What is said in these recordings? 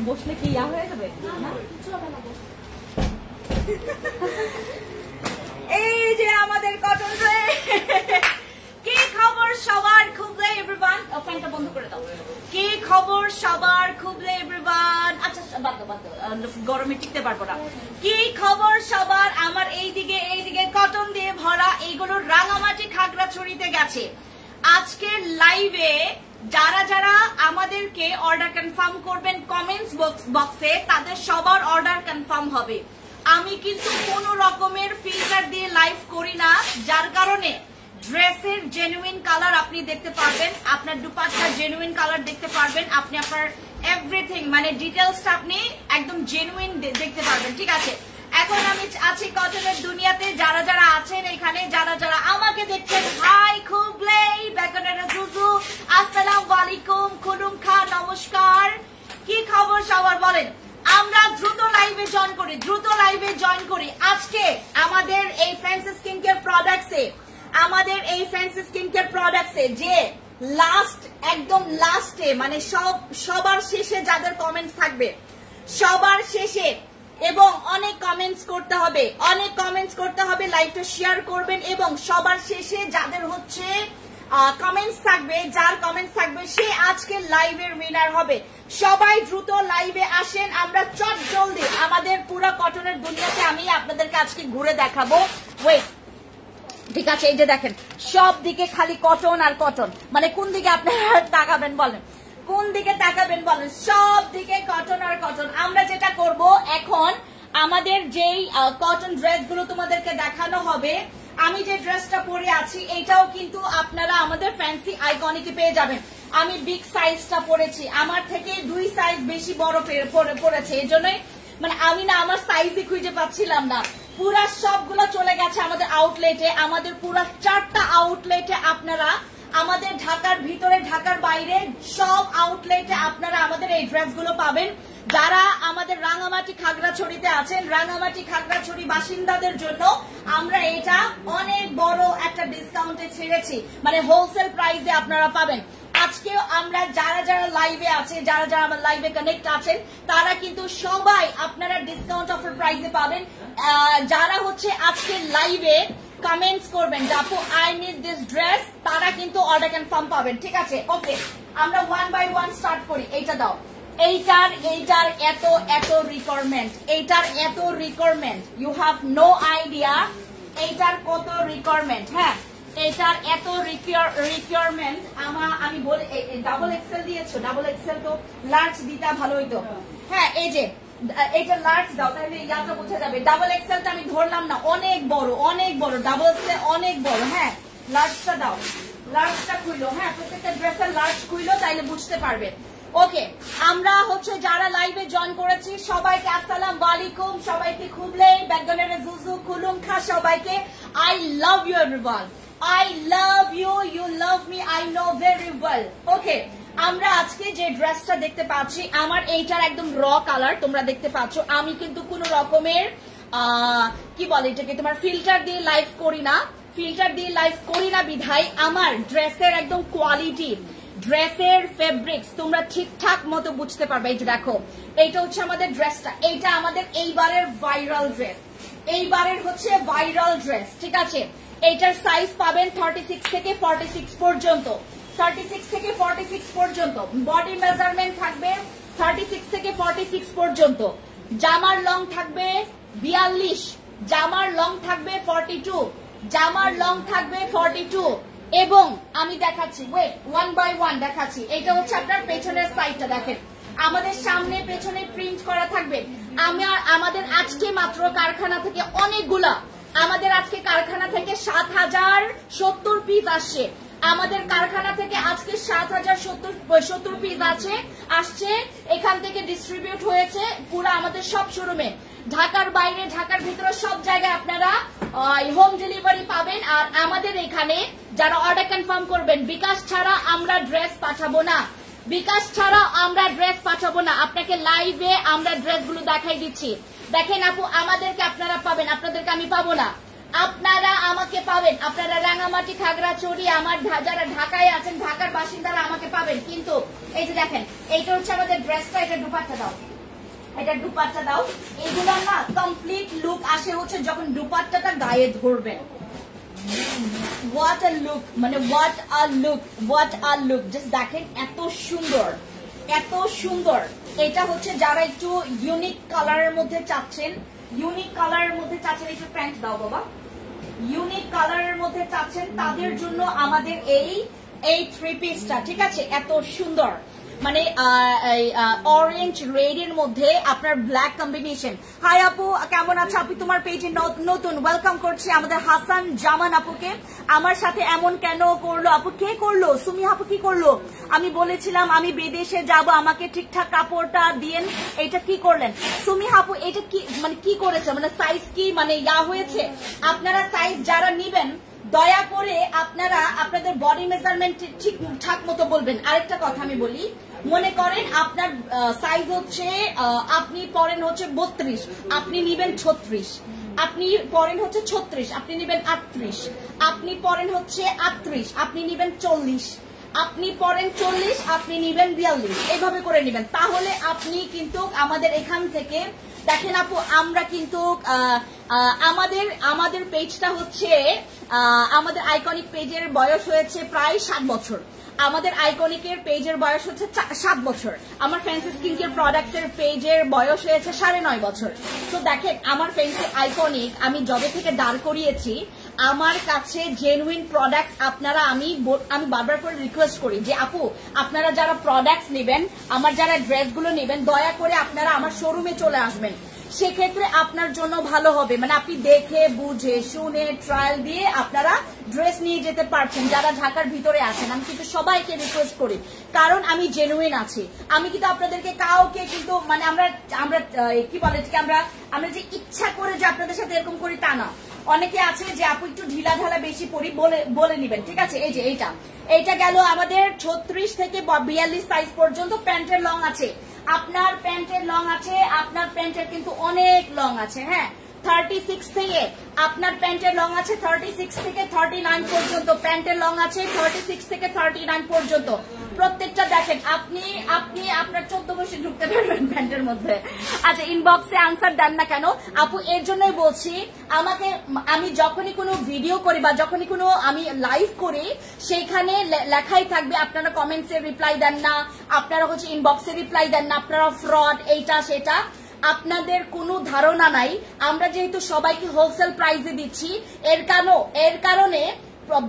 বসলে কি ইয়া হয়ে যাবে? এই যে আমাদের কটন ড্রেস। কি খবর সবার? খুবলে এভরিওয়ান। ফ্যানটা বন্ধ করে দাও। কি খবর সবার? খুবলে এভরিওয়ান। আচ্ছা বাদ দাও, গরমে টিকতে পারবো না। কি খবর সবার? আমার এইদিকে কটন দিয়ে ভরা এইগুলো রাঙামাটি খাগড়াছড়িতে গেছে। আজকে লাইভে যারা যারা আমাদেরকে অর্ডার কনফার্ম করবেন কমেন্টস বক্সে, তাদের সবার অর্ডার কনফার্ম হবে। আমি কিন্তু কোনো রকমের ফিল্টার দিয়ে লাইভ করি না, যার কারণে ড্রেসের জেনুইন কালার আপনি দেখতে পারবেন, আপনার দুপাট্টার জেনুইন কালার দেখতে পারবেন, আপনি আপনার এভরিথিং মানে ডিটেলসটা আপনি একদম জেনুইন দেখতে পারবেন। ঠিক আছে, এখন আমি আছি কটনের দুনিয়াতে। যারা যারা আছেন এখানে, যারা যারা আমাকে দেখছেন, হাই খুবলে বেগনের জুজু, আসসালামু আলাইকুম, খুলুম খা, নমস্কার। কি খবর সবার বলেন? আমরা দ্রুত লাইভে জয়েন করি। আজকে আমাদের এই ফ্যান্সি স্কিন কেয়ার প্রোডাক্টসে যে লাস্ট একদম লাস্টে মানে সবার শেষে যাদের কমেন্টস থাকবে, সবার শেষে, এবং অনেক কমেন্টস করতে হবে, লাইভটা শেয়ার করবেন, এবং সবার শেষে যাদের হচ্ছে যার কমেন্টস থাকবে সে আজকে লাইভের উইনার হবে। সবাই দ্রুত লাইভে আসেন, আমরা চট জলদি আমাদের পুরো কটনের দুনিয়াতে আমি আপনাদেরকে আজকে ঘুরে দেখাবো। ওয়েট, ঠিক আছে, এই যে দেখেন সব দিকে খালি কটন আর কটন, মানে কোন দিকে আপনারা তাকাবেন বলেন, কোন দিকে তাকাবেন বলেন? সব দিকে কটন আর কটন। আমরা যেটা করব এখন, আমাদের যেই কটন ড্রেসগুলো তোমাদেরকে দেখানো হবে, আমি যে ড্রেসটা পরে আছি এইটাও কিন্তু আপনারা আমাদের ফ্যান্সি আইকনিকে পেয়ে যাবেন। আমি বিগ সাইজটা পরেছি, আমার থেকে 2 সাইজ বেশি বড় পরেছে, এই জন্যই মানে আমি না আমার সাইজই খুঁজে পাচ্ছিলাম না। পুরা সবগুলো চলে গেছে আমাদের আউটলেটে, আমাদের পুরা 4টা আউটলেটে আপনারা, আমাদের ঢাকার ভিতরে ঢাকার বাইরে সব আউটলেটে আপনারা আমাদের এই ড্রেসগুলো পাবেন। যারা আমাদের রাঙামাটি খাগড়াছড়িতে আছেন, রাঙামাটি খাগড়াছড়ি বাসিন্দাদের জন্য আমরা এটা অনেক বড় একটা ডিসকাউন্টে ছেড়েছি, মানে হোলসেল প্রাইসে আপনারা পাবেন। আজকেও আমরা যারা যারা লাইভে আছে, যারা যারা আমার লাইভে কানেক্ট আছেন, তারা কিন্তু সবাই আপনারা ডিসকাউন্ট অফার প্রাইসে পাবেন। যারা হচ্ছে আজকে লাইভে কমেন্টস করবেন যে আপু আই নিড দিস ড্রেস, তারা কিন্তু অর্ডার কনফার্ম পাবেন। ঠিক আছে, ওকে, আমরা 1 বাই 1 স্টার্ট করি। এইটা দাও, এইটার এত requirement, you have no idea এইটার কত রিকোয়ারমেন্ট। হ্যাঁ, এটার এত রিকোয়ারমেন্ট। আমি বলি ডাবল এক্সেল দিয়েছো, ডাবল এক্সেল তো লার্জ দিতা ভালো হইতো। হ্যাঁ, এই যে এটা লার্জ দাও, তাহলে ইয়াটা বোঝা যাবে। ডাবল এক্সেলটা আমি ধরলাম না, অনেক বড়, ডাবল এক্সেল অনেক বড়। হ্যাঁ, লার্জটা দাও, লার্জটা খুইলো। হ্যাঁ, প্রত্যেকটা ড্রেসের লার্জ খুইলো, তাইলে বুঝতে পারবে। ওকে, আমরা হচ্ছে যারা লাইভে জয়েন করেছি সবাইকে আসসালামু আলাইকুম, সবাইকে খুবলে বেগনের জুজু, খুলুম খা, সবাইকে I love you everyone, I love you, you love me, I know very well. Okay, আমরা আজকে যে ড্রেসটা দেখতে পাচ্ছি, আমার এইটার একদম র কালার তোমরা দেখতে পাচ্ছ। আমি কিন্তু কোন রকমের কি বলে এটাকে, তোমার ফিল্টার দিয়ে লাইভ করি না, বিধায় আমার ড্রেসের একদম কোয়ালিটি, ড্রেসের ফেব্রিক্স তোমরা ঠিকঠাক মতো বুঝতে পারবে। এই যে দেখো, এইটা হচ্ছে আমাদের ড্রেসটা, এইটা আমাদের এইবারের ভাইরাল ড্রেস। ঠিক আছে, এইটার সাইজ পাবেন 36 থেকে 46 পর্যন্ত, বডি মেজারমেন্ট থাকবে 36 থেকে 46 পর্যন্ত, জামার লং থাকবে 42, জামার লং থাকবে 42, এবং আমি দেখাচ্ছি, ওয়েট, 1 বাই 1 দেখাচ্ছি। এটা হচ্ছে আপনার পেছনের সাইডটা দেখেন, আমাদের সামনে পেছনে প্রিন্ট করা থাকবে। আমাদের আজকে মাত্র কারখানা থেকে অনেকগুলা, আমাদের আজকে কারখানা থেকে 7070 পিস আসছে। আমাদের কারখানা থেকে আজকে 7070 পিস আসছে, এখান থেকে ডিস্ট্রিবিউট হয়েছে পুরো আমাদের সব শোরুমে, ঢাকার বাইরে ঢাকার ভিতরে সব জায়গায় আপনারা হোম ডেলিভারি পাবেন। আর আমাদের এখানে যারা অর্ডার কনফার্ম করবেন, বিকাশ ছাড়া আমরা ড্রেস পাঠাবো না, আপনাকে লাইভে আমরা ড্রেসগুলো দেখাই দিচ্ছি। দেখেন আপু, আমাদেরকে আপনারা পাবেন, আপনাদেরকে আমি পাবো না। আপনারা আমাকে পাবেন, আপনারা রাঙামাটি, খাগড়াছড়ি, আমার যারা ঢাকায় আছেন, ঢাকার বাসিন্দারা আমাকে পাবেন। কিন্তু এই যে দেখেন, এইটা হচ্ছে আমাদের ড্রেসটা, এটা দুপাট্টা দাও, এটা দুপাট্টা দাও। এগুলো না কমপ্লিট লুক আসে হচ্ছে যখন দুপাট্টাটা গায়ে ধরবেন। হোয়াট আ লুক, মানে what a look, what a look, just দেখেন এত সুন্দর, এত সুন্দর। এটা হচ্ছে যারা একটু ইউনিক কালারের মধ্যে চাচ্ছেন, ইউনিক কালারের মধ্যে চাচ্ছেন, একটু প্যান্ট দাও বাবা, ইউনিক কালারের মধ্যে চাচ্ছেন তাদের জন্য আমাদের এই থ্রি পিসটা, ঠিক আছে, এত সুন্দর। মানে অরেঞ্জ রেড এর মধ্যে আপনার ব্ল্যাক কম্বিনেশন। হাই আপু, কেমন আছো? আপনি তোমার পেজে নতুন, ওয়েলকাম করছি আমাদের হাসান জামান আপুকে। আমার সাথে এমন কেন করলো আপু? কে করলো? সুমি আপু কি করলো? আমি বলেছিলাম আমি বিদেশে যাব, আমাকে ঠিকঠাক কাপড়টা দিয়েন, এটা কি করলেন? সুমি আপু এটা কি মানে কি করেছে, মানে সাইজ কি মানে হয়েছে? আপনারা সাইজ যারা নিবেন দয়া করে আপনারা আপনাদের বডি মেজারমেন্ট ঠিকঠাক মতো বলবেন। আরেকটা কথা আমি বলি, মনে করেন আপনার সাইজ হচ্ছে, আপনি পরেন হচ্ছে 32, আপনি নিবেন 36, আপনি পরেন হচ্ছে 36, আপনি নিবেন 38, আপনি পরেন হচ্ছে 38, আপনি নিবেন 40, আপনি পরেন 40, আপনি নিবেন 42, এইভাবে করে নিবেন। তাহলে আপনি কিন্তু আমাদের এখান থেকে দেখেন আপু, আমরা কিন্তু আমাদের পেজটা হচ্ছে, আমাদের আইকনিক পেজের বয়স হয়েছে প্রায় 7 বছর। আমাদের আইকনিকের পেজের বয়স হচ্ছে 7 বছর। আমার ফ্যান্সি স্কিন কেয়ার প্রোডাক্টস এর পেজের বয়স হয়েছে 9.5 বছর। তো দেখেন আমার ফ্যান্সি আইকনিক আমি যবে থেকে দাঁড় করিয়েছি, আমার কাছে জেনুইন প্রোডাক্টস আপনারা, আমি বারবার করে রিকোয়েস্ট করি যে আপু আপনারা যারা প্রোডাক্টস নেবেন, আমার যারা ড্রেসগুলো নেবেন, দয়া করে আপনারা আমার শোরুমে চলে আসবেন। সেক্ষেত্রে আপনার জন্য ভালো হবে, মানে আপনি দেখে বুঝে শুনে ট্রায়াল দিয়ে আপনারা ড্রেস নিয়ে যেতে পারছেন যারা ঢাকার ভিতরে আছেন। আমি কিন্তু সবাইকে রিকোয়েস্ট করি, কারণ আমি জেনুইন আছি। আমি কিন্তু আপনাদেরকে কাউকে কিন্তু মানে আমরা কি বলে আমরা যে ইচ্ছা করে যে আপনাদের সাথে এরকম করি তা না। অনেকে আছে যে আপু একটু ঢিলা ঢালা বেশি পরি, বলে নিবেন, ঠিক আছে। এই যে এইটা গেল আমাদের 36 থেকে 42 সাইজ পর্যন্ত প্যান্টের লং আছে। আপনার প্যান্টের লং আছে, আপনার প্যান্টের কিন্তু অনেক লং আছে, হ্যাঁ। 36 থেকে আপনার প্যান্টের লং আছে, 36 থেকে 39 পর্যন্ত প্যান্টের লং আছে, 36 থেকে 39 পর্যন্ত প্রত্যেকটা দেখেন। আপনি আপনার 14 বসে ঢুকতে পারবেন প্যান্টের মধ্যে। আচ্ছা, ইনবক্সে আনসার দেন না কেন আপু? এর জন্যই বলছি, আমি যখনই কোনো ভিডিও করি বা যখনই কোনো আমি লাইভ করি, সেইখানে লেখাই থাকবে আপনারা কমেন্টসে রিপ্লাই দেন না, আপনারা হচ্ছে ইনবক্সে রিপ্লাই দেন না, আপনারা ফ্রড, এইটা সেটা। আপনাদের কোনো ধারণা নাই। আমরা যেহেতু সবাইকে হোলসেল প্রাইসে দিচ্ছি, এর কারণে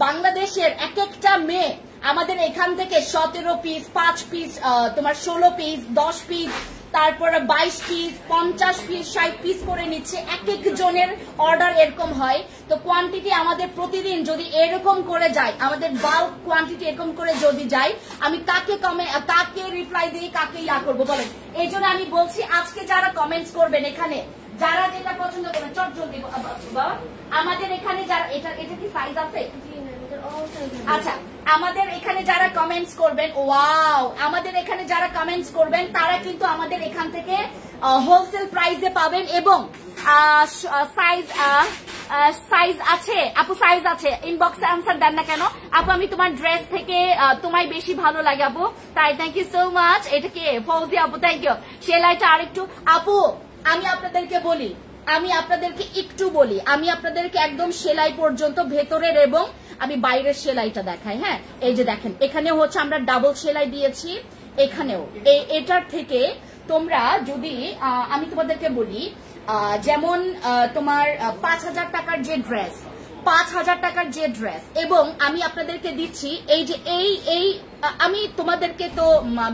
বাংলাদেশের এক একটা মেয়ে আমাদের এখান থেকে 17 পিস, 5 পিস, তোমার 16 পিস, 10 পিস, তারপরে 22 পিস, 50 পিস, 60 পিস করে নিচ্ছে। এক জনের অর্ডার এরকম হয়। তো কোয়ান্টিটি আমাদের প্রতিদিন যদি এরকম করে যায়, আমাদের বাল্ক কোয়ান্টিটি এরকম করে যদি যায়, আমি কাকে রিপ্লাই দিই, কাকে করবো বলেন? এই জন্য আমি বলছি, আজকে যারা কমেন্টস করবেন, এখানে যারা যেটা পছন্দ করবেন, চট জলদি আমাদের এখানে যারা, এটা কি সাইজ আছে? আচ্ছা, আমাদের এখানে যারা কমেন্টস করবেন, ওয়াও, আমাদের এখানে যারা কমেন্টস করবেন তারা কিন্তু আমাদের এখান থেকে হোলসেল প্রাইসে পাবেন। এবং সাইজ আছে আপু, সাইজ আছে। ইনবক্সে আনসার দেন না কেন আপু? আমি তোমার ড্রেস থেকে তোমায় বেশি ভালো লাগে আপু, তাই থ্যাংক ইউ সো মাচ। এটা কে? ফৌজি আপু, থ্যাংক ইউ। সেলাইটা আরেকটু আপু, আমি আপনাদেরকে একটু বলি, আমি আপনাদেরকে একদম সেলাই পর্যন্ত ভেতরের এবং আমি বাইরের সেলাইটা দেখাই। হ্যাঁ, এই যে দেখেন, এখানে হচ্ছে আমরা ডাবল সেলাই দিয়েছি, এখানেও। এটার থেকে তোমরা যদি আমি তোমাদেরকে বলি, যেমন তোমার 5,000 টাকার যে ড্রেস, 5,000 টাকার যে ড্রেস, এবং আমি আপনাদেরকে দিচ্ছি এই যে এই আমি তোমাদেরকে তো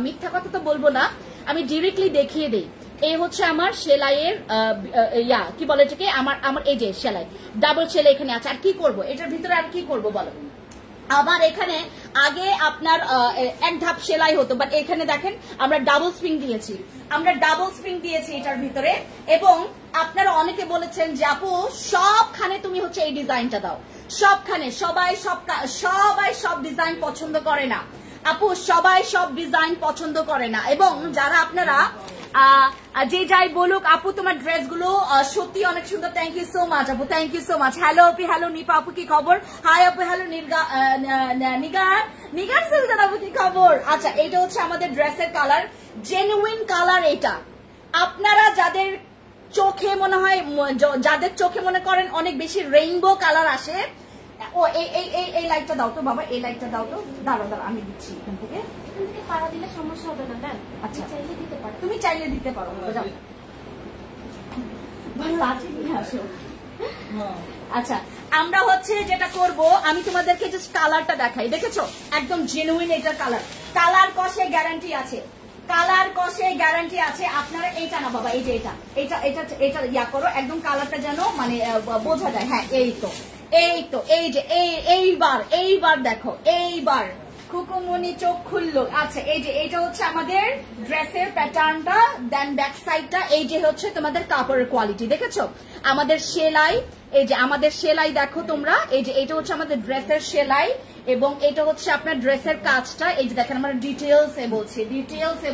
মিথ্যা কথা তো বলবো না, আমি ডিরেক্টলি দেখিয়ে দিই। এই হচ্ছে আমার সেলাইয়ের কি বলে এটাকে, আমার এই যে সেলাই, ডাবল সেলাই এখানে আছে। আর কি করব এটার ভিতরে, আর কি করব বলো? আবার এখানে আগে আপনার এক ধাপ সেলাই হতো, বাট এখানে দেখেন আমরা ডাবল স্প্রিং দিয়েছি এটার ভিতরে। এবং আপনারা অনেকে বলেছেন যে আপু সবখানে তুমি হচ্ছে এই ডিজাইনটা দাও, সবখানে সবাই সব ডিজাইন পছন্দ করে না আপু, সবাই সব ডিজাইন পছন্দ করে না। এবং যারা আপনারা যে যাই বলুক আপু তোমার ড্রেসগুলো সত্যি অনেক সুন্দর। থ্যাংক ইউ সো মাচ আপু, thank you so much. Hello আপু, হ্যালো নিপা আপু কি খবর? হাই আপু, হ্যালো নিগার সুলতান আপু কি খবর? আচ্ছা, এটা হচ্ছে আমাদের ড্রেসের কালার, জেনুইন কালার। এটা আপনারা যাদের চোখে মনে হয়, যাদের চোখে মনে করেন অনেক বেশি রেইনবো কালার আসে, ও এই লাইটটা দাও তো বাবা, এই লাইটটা দাও তো। দাঁড়াও দাঁড়াও, আমি দিচ্ছি এখান থেকে। পাড়া দিলে সমস্যা হবে না ম্যাম। আচ্ছা, চাইলে দিতে পারো, তুমি চাইলে দিতে পারো। যাও ভালো আছে নিয়ে আসো। আচ্ছা, আমরা হচ্ছে যেটা করব, আমি তোমাদেরকে জাস্ট কালারটা দেখাই। দেখেছো একদম জেনুইন এটার কালার, কালার কষে গ্যারান্টি আছে, কালার কষে গ্যারান্টি আছে। আপনারা এইটা না বাবা, এই যে এটা এটা এটা এটা ইয়া করো, একদম কালারটা যেন মানে বোঝা যায়। হ্যাঁ এই তো এই যে এইবার দেখো, এইবার খুকুমনি চোখ খুললো। আচ্ছা, এই যে এইটা হচ্ছে আমাদের ড্রেসের প্যাটার্নটা, দেন ব্যাক সাইডটা। এই যে হচ্ছে তোমাদের কাপড়ের কোয়ালিটি, দেখেছো আমাদের সেলাই, এই যে আমাদের সেলাই দেখো তোমরা, এই যে এটা হচ্ছে আমাদের ড্রেসের সেলাই, এবং এটা হচ্ছে আপনার ড্রেসের কাজটা। এই যে দেখেন আমরা ডিটেলসে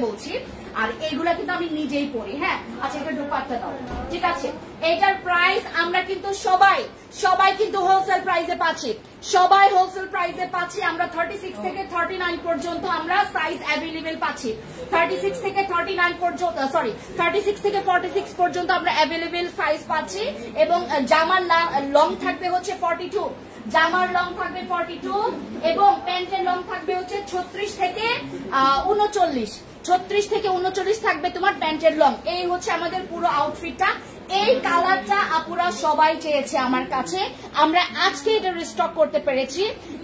বলছি, আর এইগুলা কিন্তু আমি নিজেই পরি। হ্যাঁ আচ্ছা, এটা দুপাট্টা দাও, ঠিক আছে। এটার প্রাইস আমরা কিন্তু সবাই কিন্তু হোলসেল প্রাইসে পাচ্ছি, সবাই হোলসেল প্রাইসে পাচ্ছি। আমরা 36 থেকে 39 পর্যন্ত আমরা সাইজ অ্যাভেলেবেল পাচ্ছি। 36 থেকে 39 পর্যন্ত, সরি 36 থেকে 46 পর্যন্ত আমরা অ্যাভেলেবেল সাইজ পাচ্ছি। এবং জামার লং থাকবে হচ্ছে 42, জামার লং থাকবে 42, এবং প্যান্টের লং থাকবে হচ্ছে 36 থেকে 39, 36 থেকে 39 থাকবে তোমার প্যান্টের লং। এই হচ্ছে আমাদের পুরো আউটফিটটা। এই কালারটা আপুরা সবাই চেয়েছে আমার কাছে, আমরা আজকে এটা রিস্টক করতে পেরেছি।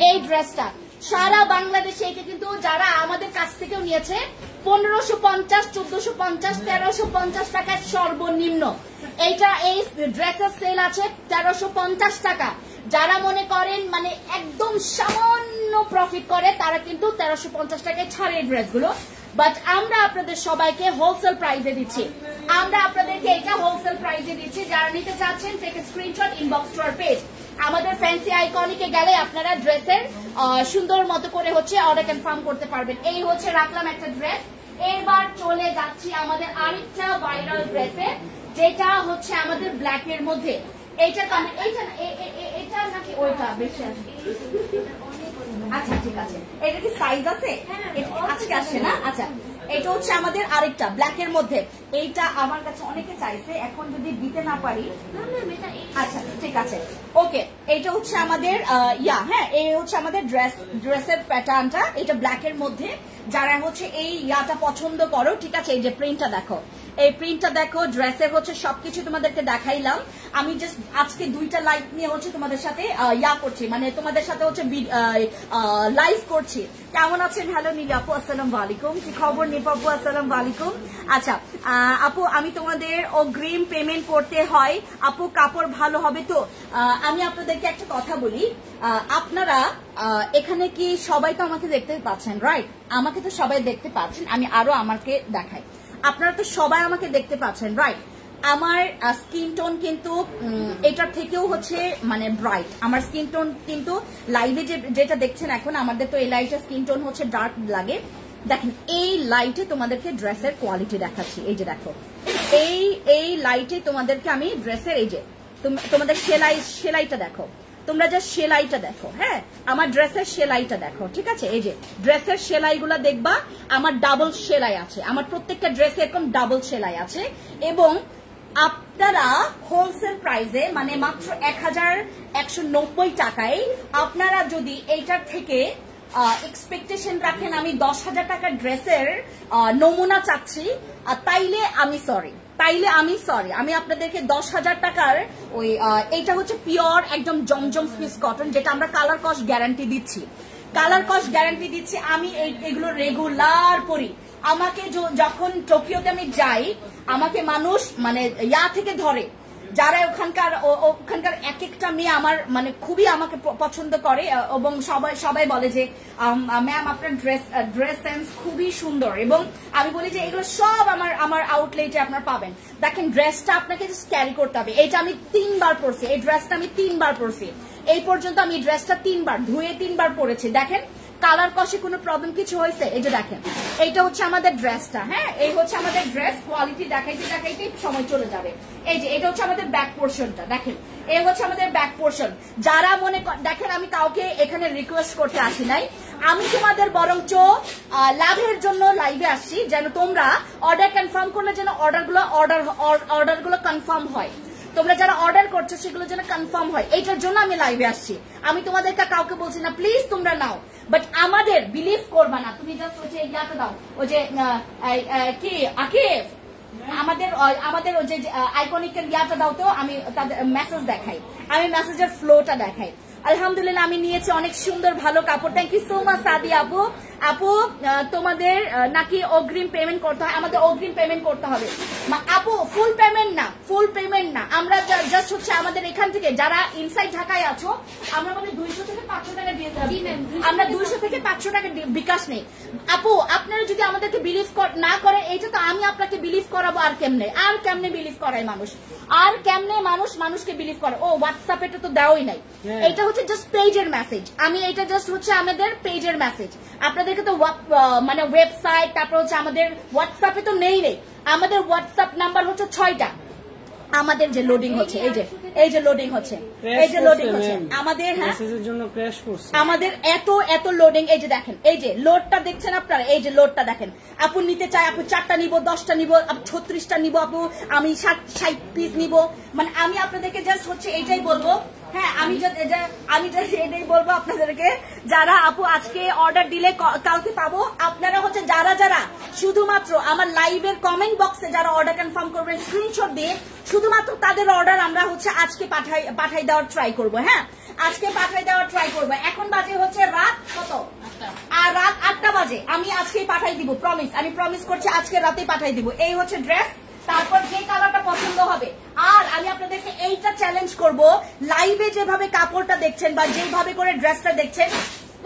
এই ড্রেসটা সারা বাংলাদেশে এটা কিন্তু যারা আমাদের কাছ থেকেও নিয়েছে 1550, 1450, 1350 টাকার সর্বনিম্ন। এইটা এই ড্রেসের সেল আছে 1350 টাকা। যারা মনে করেন মানে একদম সামান্য প্রফিট করে, তারা কিন্তু 1350 টাকায় ছাড়ে এই ড্রেসগুলো। বাট আমরা আপনাদের সবাইকে হোলসেল প্রাইসে দিচ্ছি, আমরা আপনাদেরকে এটা হোলসেল প্রাইসে দিচ্ছি। যারা নিতে চাচ্ছেন take screenshot, inbox to our page. আমাদের ফ্যান্সি আইকনিকে গেলে আপনারা ড্রেসের সুন্দর মতো করে হচ্ছে অর্ডার কনফার্ম করতে পারবেন। এই হচ্ছে রাখলাম একটা ড্রেস। এবার চলে যাচ্ছি আমাদের আরেকটা ভাইরাল ড্রেসে, যেটা হচ্ছে আমাদের ব্ল্যাক এর মধ্যে। এইটা এটা নাকি ওইটা বেশি আছে? আচ্ছা ঠিক আছে, এটা কি সাইজ আছে? আজকে আসছে না? আচ্ছা, এটা হচ্ছে আমাদের আরেকটা ব্ল্যাক এর মধ্যে। এইটা আমার কাছে অনেকে চাইছে, এখন যদি দিতে না পারি। আচ্ছা ঠিক আছে, ওকে। এইটা হচ্ছে আমাদের হ্যাঁ, এই হচ্ছে আমাদের ড্রেসের প্যাটার্নটা, এটা ব্ল্যাক এর মধ্যে। যারা হচ্ছে এই ইয়াটা পছন্দ করো, ঠিক আছে, এই যে প্রিন্টটা দেখো, এই প্রিন্টটা দেখো, ড্রেসের হচ্ছে সবকিছু তোমাদেরকে দেখাইলাম। আমি জাস্ট আজকে দুইটা লাইভ নিয়ে হচ্ছে তোমাদের সাথে করছি, মানে তোমাদের সাথে হচ্ছে লাইভ করছি। কেমন আছেন? হ্যালো নীলা আপু, আসসালামু আলাইকুম। কি খবর নিপা আপু? আসসালামু আলাইকুম। আচ্ছা আপু, আমি তোমাদের অগ্রিম পেমেন্ট করতে হয় আপু, কাপড় ভালো হবে তো? আমি আপনাদেরকে একটা কথা বলি, আপনারা এখানে কি সবাই তো আমাকে দেখতে পাচ্ছেন, রাইট? আমাকে তো সবাই দেখতে পাচ্ছেন, আমি আরো আমাকে দেখাই। আপনারা তো সবাই আমাকে দেখতে পাচ্ছেন, রাইট? আমার স্কিন টোন কিন্তু এটার থেকেও হচ্ছে মানে ব্রাইট। আমার স্কিন টোন কিন্তু লাইভে যেটা দেখছেন এখন, আমাদের তো এই লাইটের স্কিন টোন হচ্ছে ডার্ক লাগে। দেখেন এই লাইটে তোমাদেরকে ড্রেসের কোয়ালিটি দেখাচ্ছি। এই যে দেখো, এই লাইটে তোমাদেরকে আমি ড্রেসের এই যে তোমাদের সেলাইটা দেখো, তোমরা যা সেলাইটা দেখো। হ্যাঁ, আমার ড্রেসের সেলাইটা দেখো, ঠিক আছে? এই যে ড্রেসের সেলাইগুলো দেখবা, আমার ডাবল সেলাই আছে, আমার প্রত্যেকটা ড্রেসে এরকম ডাবল সেলাই আছে। এবং আপনারা হোলসেল প্রাইসে মানে মাত্র 1190 টাকায় আপনারা যদি এইটার থেকে এক্সপেকটেশন রাখেন আমি 10,000 টাকার ড্রেসের নমুনা চাচ্ছি, তাইলে আমি সরি, আমি আপনাদেরকে 10,000 টাকার ওই এইটা হচ্ছে পিওর একদম জমজম সুইস কটন, যেটা আমরা কালার কস্ট গ্যারান্টি দিচ্ছি। আমি এগুলো রেগুলার পরি। আমাকে যখন টোকিওতে আমি যাই, আমাকে মানুষ মানে থেকে ধরে, যারা ওখানকার এক একটা মেয়ে আমার মানে খুবই আমাকে পছন্দ করে, এবং সবাই বলে যে ম্যাম আপনার ড্রেস সেন্স খুবই সুন্দর। এবং আমি বলি যে এগুলো সব আমার আউটলেটে আপনার পাবেন। দেখেন ড্রেসটা আপনাকে জাস্ট ক্যারি করতে হবে। এটা আমি 3 বার পরছি, এই ড্রেসটা আমি 3 বার পরছি, এই পর্যন্ত আমি ড্রেসটা 3 বার ধুয়ে 3 বার পরেছি। দেখেন কালার কষে কোনো প্রবলেম কিছু হয়েছে? এই যে দেখেন, এইটা হচ্ছে আমাদের ড্রেসটা। হ্যাঁ, এই হচ্ছে আমাদের ড্রেস। কোয়ালিটি দেখাইতে দেখাইতে সময় চলে যাবে। এই যে এটা হচ্ছে আমাদের ব্যাক পোর্শনটা, দেখেন এই হচ্ছে আমাদের ব্যাক পোর্শন। যারা মনে দেখেন, আমি কাউকে এখানে রিকোয়েস্ট করতে আসি নাই, আমি তোমাদের বরঞ্চ লাভের জন্য লাইভে আসছি, যেন তোমরা অর্ডার কনফার্ম করলে যেন অর্ডারগুলো কনফার্ম হয়। তোমরা যারা অর্ডার করছো সেগুলো যেন কনফার্ম হয়, এইটার জন্য আমি লাইভে আসছি। আমি তোমাদেরকে কাউকে বলছি না প্লিজ তোমরা নাও, বাট আমাদের বিলিভ করবা না। তুমি জাস্ট ওই যে ইয়াটা দাও, ওই যে কি আকিব, আমাদের ওই যে আইকনিকের ইয়াটা দাও তো, আমি তাদের মেসেজ দেখাই, আমি মেসেজের ফ্লোটা দেখাই। আলহামদুলিল্লাহ আমি নিয়েছি অনেক সুন্দর ভালো কাপড়। থ্যাংক ইউ সো মাচ সাদি আপু। আপু তোমাদের নাকি অগ্রিম পেমেন্ট করতে হয়? আমাদের অগ্রিম পেমেন্ট করতে হবে আপু, ফুল পেমেন্ট না, ফুল পেমেন্ট না। আমরা জাস্ট হচ্ছে আমাদের এখান থেকে যারা ইনসাইড ঢাকায় আছো, আমরা মানে 200 থেকে 500 টাকা দিয়ে আমরা 200 থেকে 500 টাকা বিকাশ নেই। আপু আপনারা যদি আমাদেরকে বিলিভ না করে, এইটা তো আমি আপনাকে বিলিভ করাবো আর কেমনে বিলিভ করায় মানুষ, আর কেমনে মানুষকে বিলিভ করে? ও হোয়াটসঅ্যাপ এটা তো দেওয়াই নাই, এটা হচ্ছে জাস্ট পেজের মেসেজ। আমি এটা জাস্ট হচ্ছে আমাদের পেজের মেসেজ। আপনাদেরকে তো মানে ওয়েবসাইট, তারপর হচ্ছে আমাদের হোয়াটসঅ্যাপে তো নেই। আমাদের হোয়াটসঅ্যাপ নাম্বার হচ্ছে 6টা। আমাদের যে লোডিং হচ্ছে, এই যে লোডিং হচ্ছে, আমাদের মেসেজের জন্য ক্র্যাশ করছে, আমাদের এত লোডিং। এই যে দেখেন, এই যে লোডটা দেখছেন আপনারা, এই যে লোডটা দেখেন। আপু নিতে চাই, আপু 4টা নিব, 10টা নিব, 36টা নিব, আপু আমি 60 পিস নিব। মানে আমি আপনাদেরকে জাস্ট হচ্ছে এইটাই বলবো। হ্যাঁ, আমি জাস্ট এটাই বলবো আপনাদেরকে, যারা আপু আজকে অর্ডার দিলে কালকে পাবো। আপনারা হচ্ছে যারা শুধুমাত্র আমার লাইভের কমেন্ট বক্সে যারা অর্ডার কনফার্ম করবেন স্ক্রিনশট দিয়ে, শুধুমাত্র তাদের অর্ডার আমরা হচ্ছে আজকে পাঠাই দেওয়ার ট্রাই করবো। হ্যাঁ, আজকে পাঠাই দেওয়ার ট্রাই করবো। এখন বাজে হচ্ছে রাত কত, আর রাত 8টা বাজে। আমি আজকেই পাঠাই দিব, প্রমিস, আমি প্রমিস করছি আজকে রাতেই পাঠাই দিব। এই হচ্ছে ড্রেস, তারপর যে কালারটা পছন্দ হবে। আর আমি আপনাদেরকে এইটা চ্যালেঞ্জ করব, লাইভে যেভাবে কাপড়টা দেখছেন বা যেভাবে করে ড্রেসটা দেখছেন,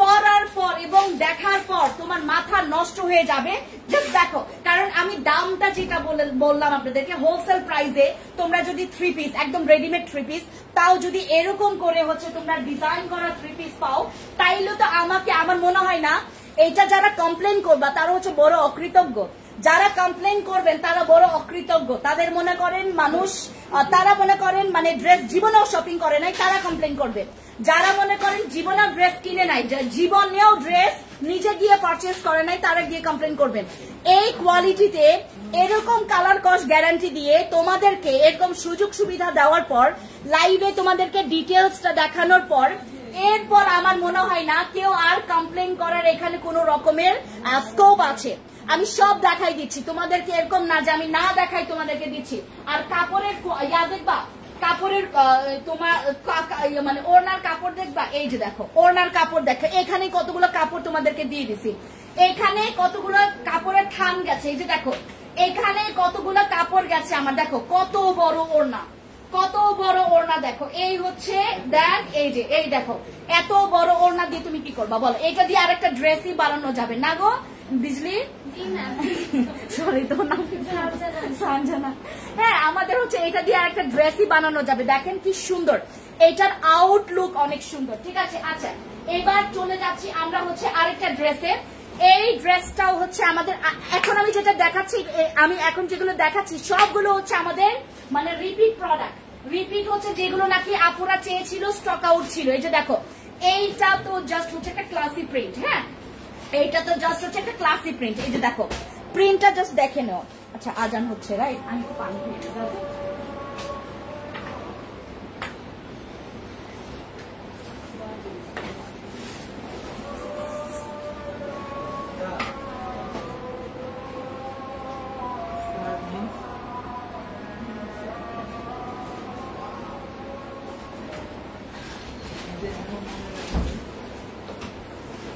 পরার পর এবং দেখার পর তোমার মাথা নষ্ট হয়ে যাবে। জাস্ট দেখো, কারণ আমি দামটা যেটা বললাম আপনাদেরকে, হোলসেল প্রাইসে তোমরা যদি 3 পিস একদম রেডিমেড 3 পিস, তাও যদি এরকম করে হচ্ছে তোমরা ডিজাইন করা 3 পিস পাও, তাইলে তো আমার মনে হয় না এইটা যারা কমপ্লেন করবা তারা হচ্ছে বড় অকৃতজ্ঞ। যারা কমপ্লেন করবেন তারা বড় অকৃতজ্ঞ। তাদের মনে করেন মানুষ, তারা মনে করেন মানে ড্রেস জীবনেও শপিং করে নাই, তারা কমপ্লেন করবে। যারা মনে করেন জীবনেও ড্রেস কিনে নাই, জীবনেও ড্রেস নিজে গিয়ে পারচেস করে নাই, তারা গিয়ে কমপ্লেন করবেন। এই কোয়ালিটিতে এরকম কালার কস্ট গ্যারান্টি দিয়ে তোমাদেরকে এরকম সুযোগ সুবিধা দেওয়ার পর, লাইভে তোমাদেরকে ডিটেলসটা দেখানোর পর, এরপর আমার মনে হয় না কেউ আর কমপ্লেন করার এখানে কোনো রকমের স্কোপ আছে। আমি সব দেখাই দিচ্ছি তোমাদেরকে, এরকম না যে আমি না দেখাই তোমাদেরকে দিচ্ছি। আর কাপড়ের ইয়া দেখবা, কাপড়ের তোমার মানে ওড়নার কাপড় দেখবা। এই যে দেখো ওড়নার কাপড় দেখো, এখানে কতগুলো কাপড় তোমাদেরকে দিয়ে দিছি, এখানে কতগুলো কাপড়ের থান গেছে। এই যে দেখো এখানে কতগুলো কাপড় গেছে আমার, দেখো কত বড় ওড়না, কত বড় ওড়না দেখো। এই হচ্ছে দেখ, এই দেখো এত বড় ওড়না দিয়ে তুমি কি করবা বলো? এটা দিয়ে আরেকটা ড্রেসই বানানো যাবে না গো বিজলি? সরি, তোর নাম সঞ্জনা। হ্যাঁ, আমাদের হচ্ছে এটা দিয়ে আরেকটা ড্রেসই বানানো যাবে। দেখেন কি সুন্দর, এটার আউটলুক অনেক সুন্দর। ঠিক আছে, আচ্ছা এবার চলে যাচ্ছি আমরা হচ্ছে আরেকটা ড্রেসে। এই ড্রেসটাও হচ্ছে আমাদের, এখন আমি যেটা দেখাচ্ছি, আমি এখন যেগুলো দেখাচ্ছি সবগুলো হচ্ছে আমাদের মানে রিপিট প্রোডাক্ট। রিপিট হচ্ছে যেগুলো নাকি আপুরা চেয়েছিল, স্টক আউট ছিল। এই যে দেখো এইটা তো জাস্ট হচ্ছে একটা ক্লাসি প্রিন্ট। হ্যাঁ, এইটা তো জাস্ট হচ্ছে একটা ক্লাসি প্রিন্ট। এই যে দেখো প্রিন্টটা জাস্ট দেখে নাও। আচ্ছা আজান হচ্ছে, রাইট? আমি তো পানি খেয়ে যাবো।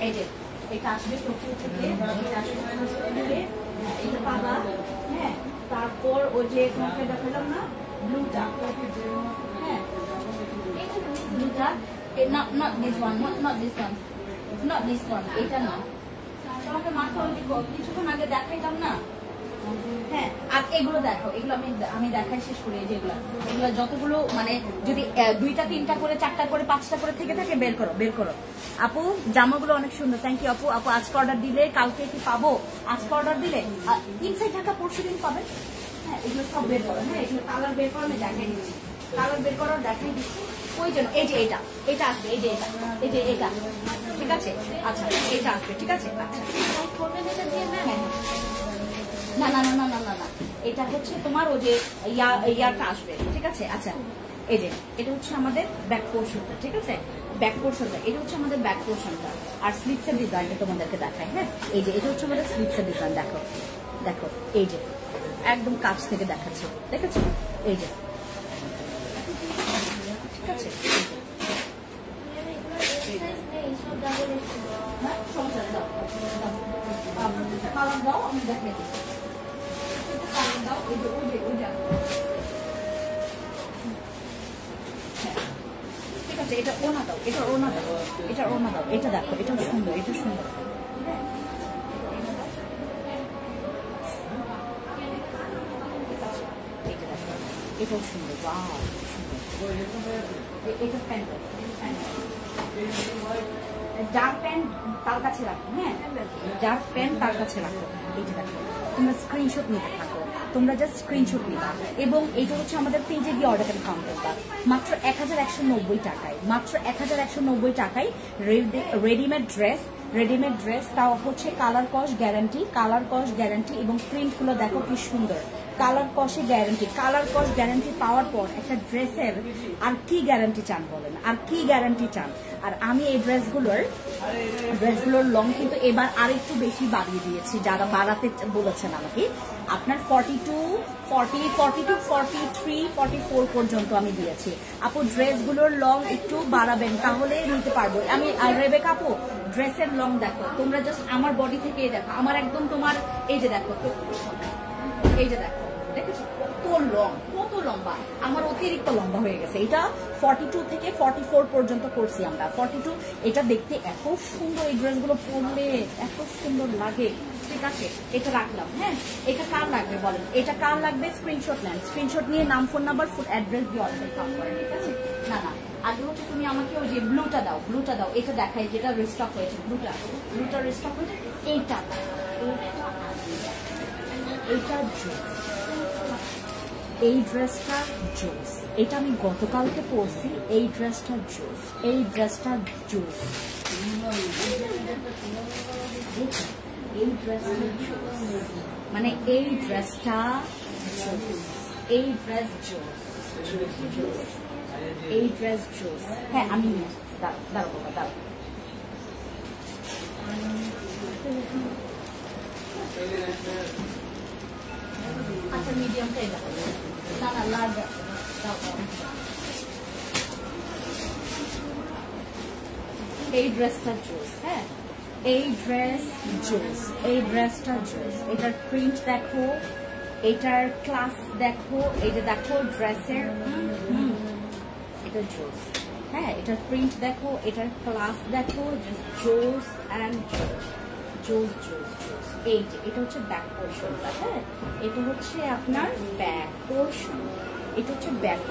এই যে এটা আসবে টোকিও থেকে, এটা পাবা। হ্যাঁ, তারপর ওই যে তোমাকে দেখালাম না ব্লুটা, হ্যাঁ ব্লুটা, not this one, not this one, not this one, এটা না। তোমাকে মাত্র কিছুক্ষণ আগে দেখাইলাম না, হ্যাঁ, আর এগুলো দেখো, এগুলো আমি দেখাই শেষ করি। যেগুলো এগুলো যতগুলো মানে যদি 2টা 3টা করে 4টা করে 5টা করে থেকে থাকে বের করো। আপু জামাগুলো অনেক সুন্দর, থ্যাংক ইউ আপু। আপু আজকে অর্ডার দিলে কালকে কি পাবো? আজকে অর্ডার দিলে ইনসাইড ঢাকা পরশু দিন পাবেন। হ্যাঁ, এগুলো সব বের করো। হ্যাঁ, এগুলো কালার বের করো, আমি দেখাই দিচ্ছি। কালার বের করো, দেখাই দিচ্ছি। ওই জন্য এই যে এটা আসবে, এই যে এটা ঠিক আছে। আচ্ছা, এটা আসবে, ঠিক আছে। আচ্ছা, না না না না না না না, এটা হচ্ছে তোমার ওই যে ইয়ারটা আসবে, ঠিক আছে। আচ্ছা, এই যে এটা হচ্ছে আমাদের ব্যাক পোর্শনটা, ঠিক আছে। ব্যাক পোর্শনটা, এটা হচ্ছে আমাদের ব্যাক পোর্শনটা। আর স্লিপসের ডিজাইনটা তোমাদেরকে দেখাই। হ্যাঁ, এই যে এটা হচ্ছে আমাদের স্লিপসের ডিজাইন। দেখো দেখো, এই যে একদম কাছ থেকে দেখাচ্ছে, দেখেছো? এই যে ঠিক আছে। হ্যাঁ, সমস্যা নেই, দাও কালার দাও, আমি দেখাই দিচ্ছি। কালার দাও, এই যে ওই ঠিক আছে। এটা ওনা দাও, এটা ওনা দাও, এটা ওনা দাও। এটা দেখো, এটা সুন্দর, এটা সুন্দর। এটাও সুন্দর, ওয়াও সুন্দর। এটা প্যান্ট, যার প্যান্ট তার কাছে রাখো। হ্যাঁ, যার প্যান্ট তার কাছে রাখো। এইটা দেখো, তোমরা স্ক্রিনশট নিতে থাকো, তোমরা জাস্ট স্ক্রিনশট নিবা। এবং এটা হচ্ছে আমাদের পেজে গিয়ে অর্ডার কনফার্ম করবা। মাত্র 1190 টাকায়, মাত্র 1190 টাকায় রেডিমেড ড্রেস, তাও হচ্ছে কালার কস গ্যারান্টি। এবং প্রিন্টগুলো দেখো কি সুন্দর, কালার কসে গ্যারান্টি পাওয়ার পর একটা ড্রেসের আর কি গ্যারান্টি চান বলেন, আর কি গ্যারান্টি চান? আর আমি এই ড্রেসগুলোর লং কিন্তু এবার আরেকটু বেশি বাড়িয়ে দিয়েছি, যারা বাড়াতে বলেছেন আমাকে। আপনার 42, 40, 42, 43, 44 পর্যন্ত আমি দিয়েছি। আপু ড্রেসগুলোর লং একটু বাড়াবেন, তাহলে নিতে পারবো আমি। রেবেকা আপু ড্রেসের লং দেখো, তোমরা জাস্ট আমার বডি থেকে দেখো, আমার একদম তোমার এই যে দেখো, এই যে দেখো, দেখেছো কত লম্বা, আমার অতিরিক্ত লম্বা হয়ে গেছে। এটা 42 থেকে 44 পর্যন্ত করছি আমরা। 42, এটা দেখতে এত সুন্দর, এই ড্রেসগুলো পরলে এত সুন্দর লাগে, ঠিক আছে। এটা রাখলাম। হ্যাঁ, এটা কার লাগবে বলেন, এটা কার লাগবে? স্ক্রিনশট নেন, স্ক্রিনশট নিয়ে নাম, ফোন নাম্বার, ফুড অ্যাড্রেস দিয়ে অর্ডার কাম করেন, ঠিক আছে। না না, আগে হচ্ছে তুমি আমাকে ওই যে ব্লুটা দাও, এটা দেখাই, যেটা রিস্টক হয়েছে, ব্লুটা রিস্টক হয়েছে। এইটা এই ড্রেসটা জোস, এটা আমি গতকালকে পরছি। এই ড্রেসটা জোস, এই ড্রেসটা জোস। মানে এই ড্রেসটা এই ড্রেস জোস। হ্যাঁ, আমি দাঁড়াবো। আচ্ছা, মিডিয়ামটাই দেখো, না না লার্জ দাও। এই ড্রেসটা জোস। হ্যাঁ, এই ড্রেসটা জোস। এটার প্রিন্ট দেখো, এটার ক্লাস দেখো, এই যে দেখো ড্রেসের, এটা জোস। হ্যাঁ, এটার প্রিন্ট দেখো, এটার ক্লাস দেখো, জোস অ্যান্ড জোস। এই যে এটা হচ্ছে ব্যাক পোর্শনটা। হ্যাঁ, এটা হচ্ছে আপনার ব্যাক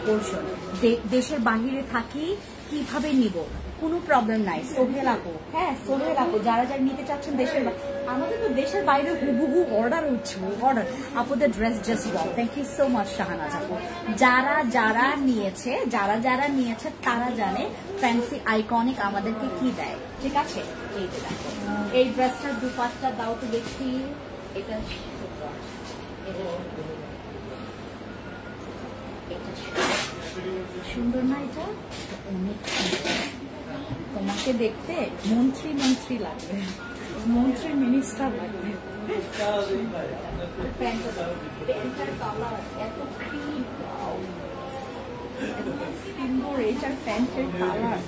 পোর্শন। দেশের বাহিরে থাকি, কিভাবে নিব, কোনো প্রবলেম নাই। সোহেল আপু, হ্যাঁ সোহেল আপু, যারা নিতে চাচ্ছেন দেশের, আমাদের তো দেশের বাইরে হুবহু অর্ডার হচ্ছে, অর্ডার। আপুদের dress just wow, thank you so much Shahnaz আপু। যারা নিয়েছে তারা জানে ফ্যান্সি আইকনিক আমাদেরকে কি দেয়, ঠিক আছে। এই যে দেখো, এই ড্রেসটার দুপাট্টা দাও তো দেখি। এটা সুন্দর না, এটা অনেক সুন্দর। তোমাকে দেখতে মন্ত্রী লাগবে, মন্ত্রী মিনিস্টার লাগবে। প্যান্টের কালার এত সুন্দর, এটার প্যান্টের কালার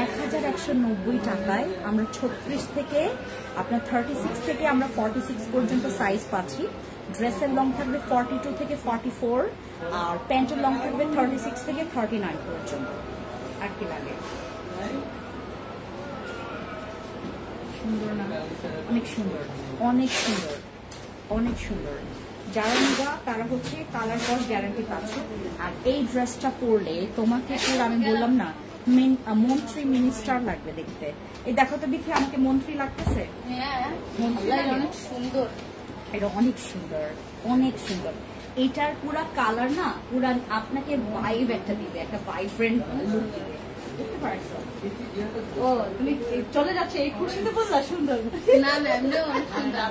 1190 টাকায় আমরা 36 থেকে আপনার 36 থেকে আমরা 46 পর্যন্ত সাইজ পাচ্ছি। ড্রেসের লং থাকবে 42 থেকে 44, আর প্যান্টের লং থাকবে 36 থেকে 39 পর্যন্ত। আর কি লাগে, সুন্দর না? অনেক সুন্দর। অনেক সুন্দর। যারা নিবা তারা হচ্ছে কালার কস গ্যারান্টি পাচ্ছ। আর এই ড্রেসটা পরলে তোমাকে পুরো আমি বললাম না মন্ত্রী মিনিস্টার লাগবে দেখতে। এই দেখো তো দেখি আমাকে মন্ত্রী লাগতেছে। অনেক সুন্দর, এটা অনেক সুন্দর, অনেক সুন্দর। এটার পুরা কালার না পুরা আপনাকে ভাইব একটা দিবে, একটা ভাইব্রেন্ট লুক দিবে, বুঝতে পারছো? ও তুমি চলে যাচ্ছে এই খুশিতে বললা সুন্দর না না এমনিও অনেক সুন্দর।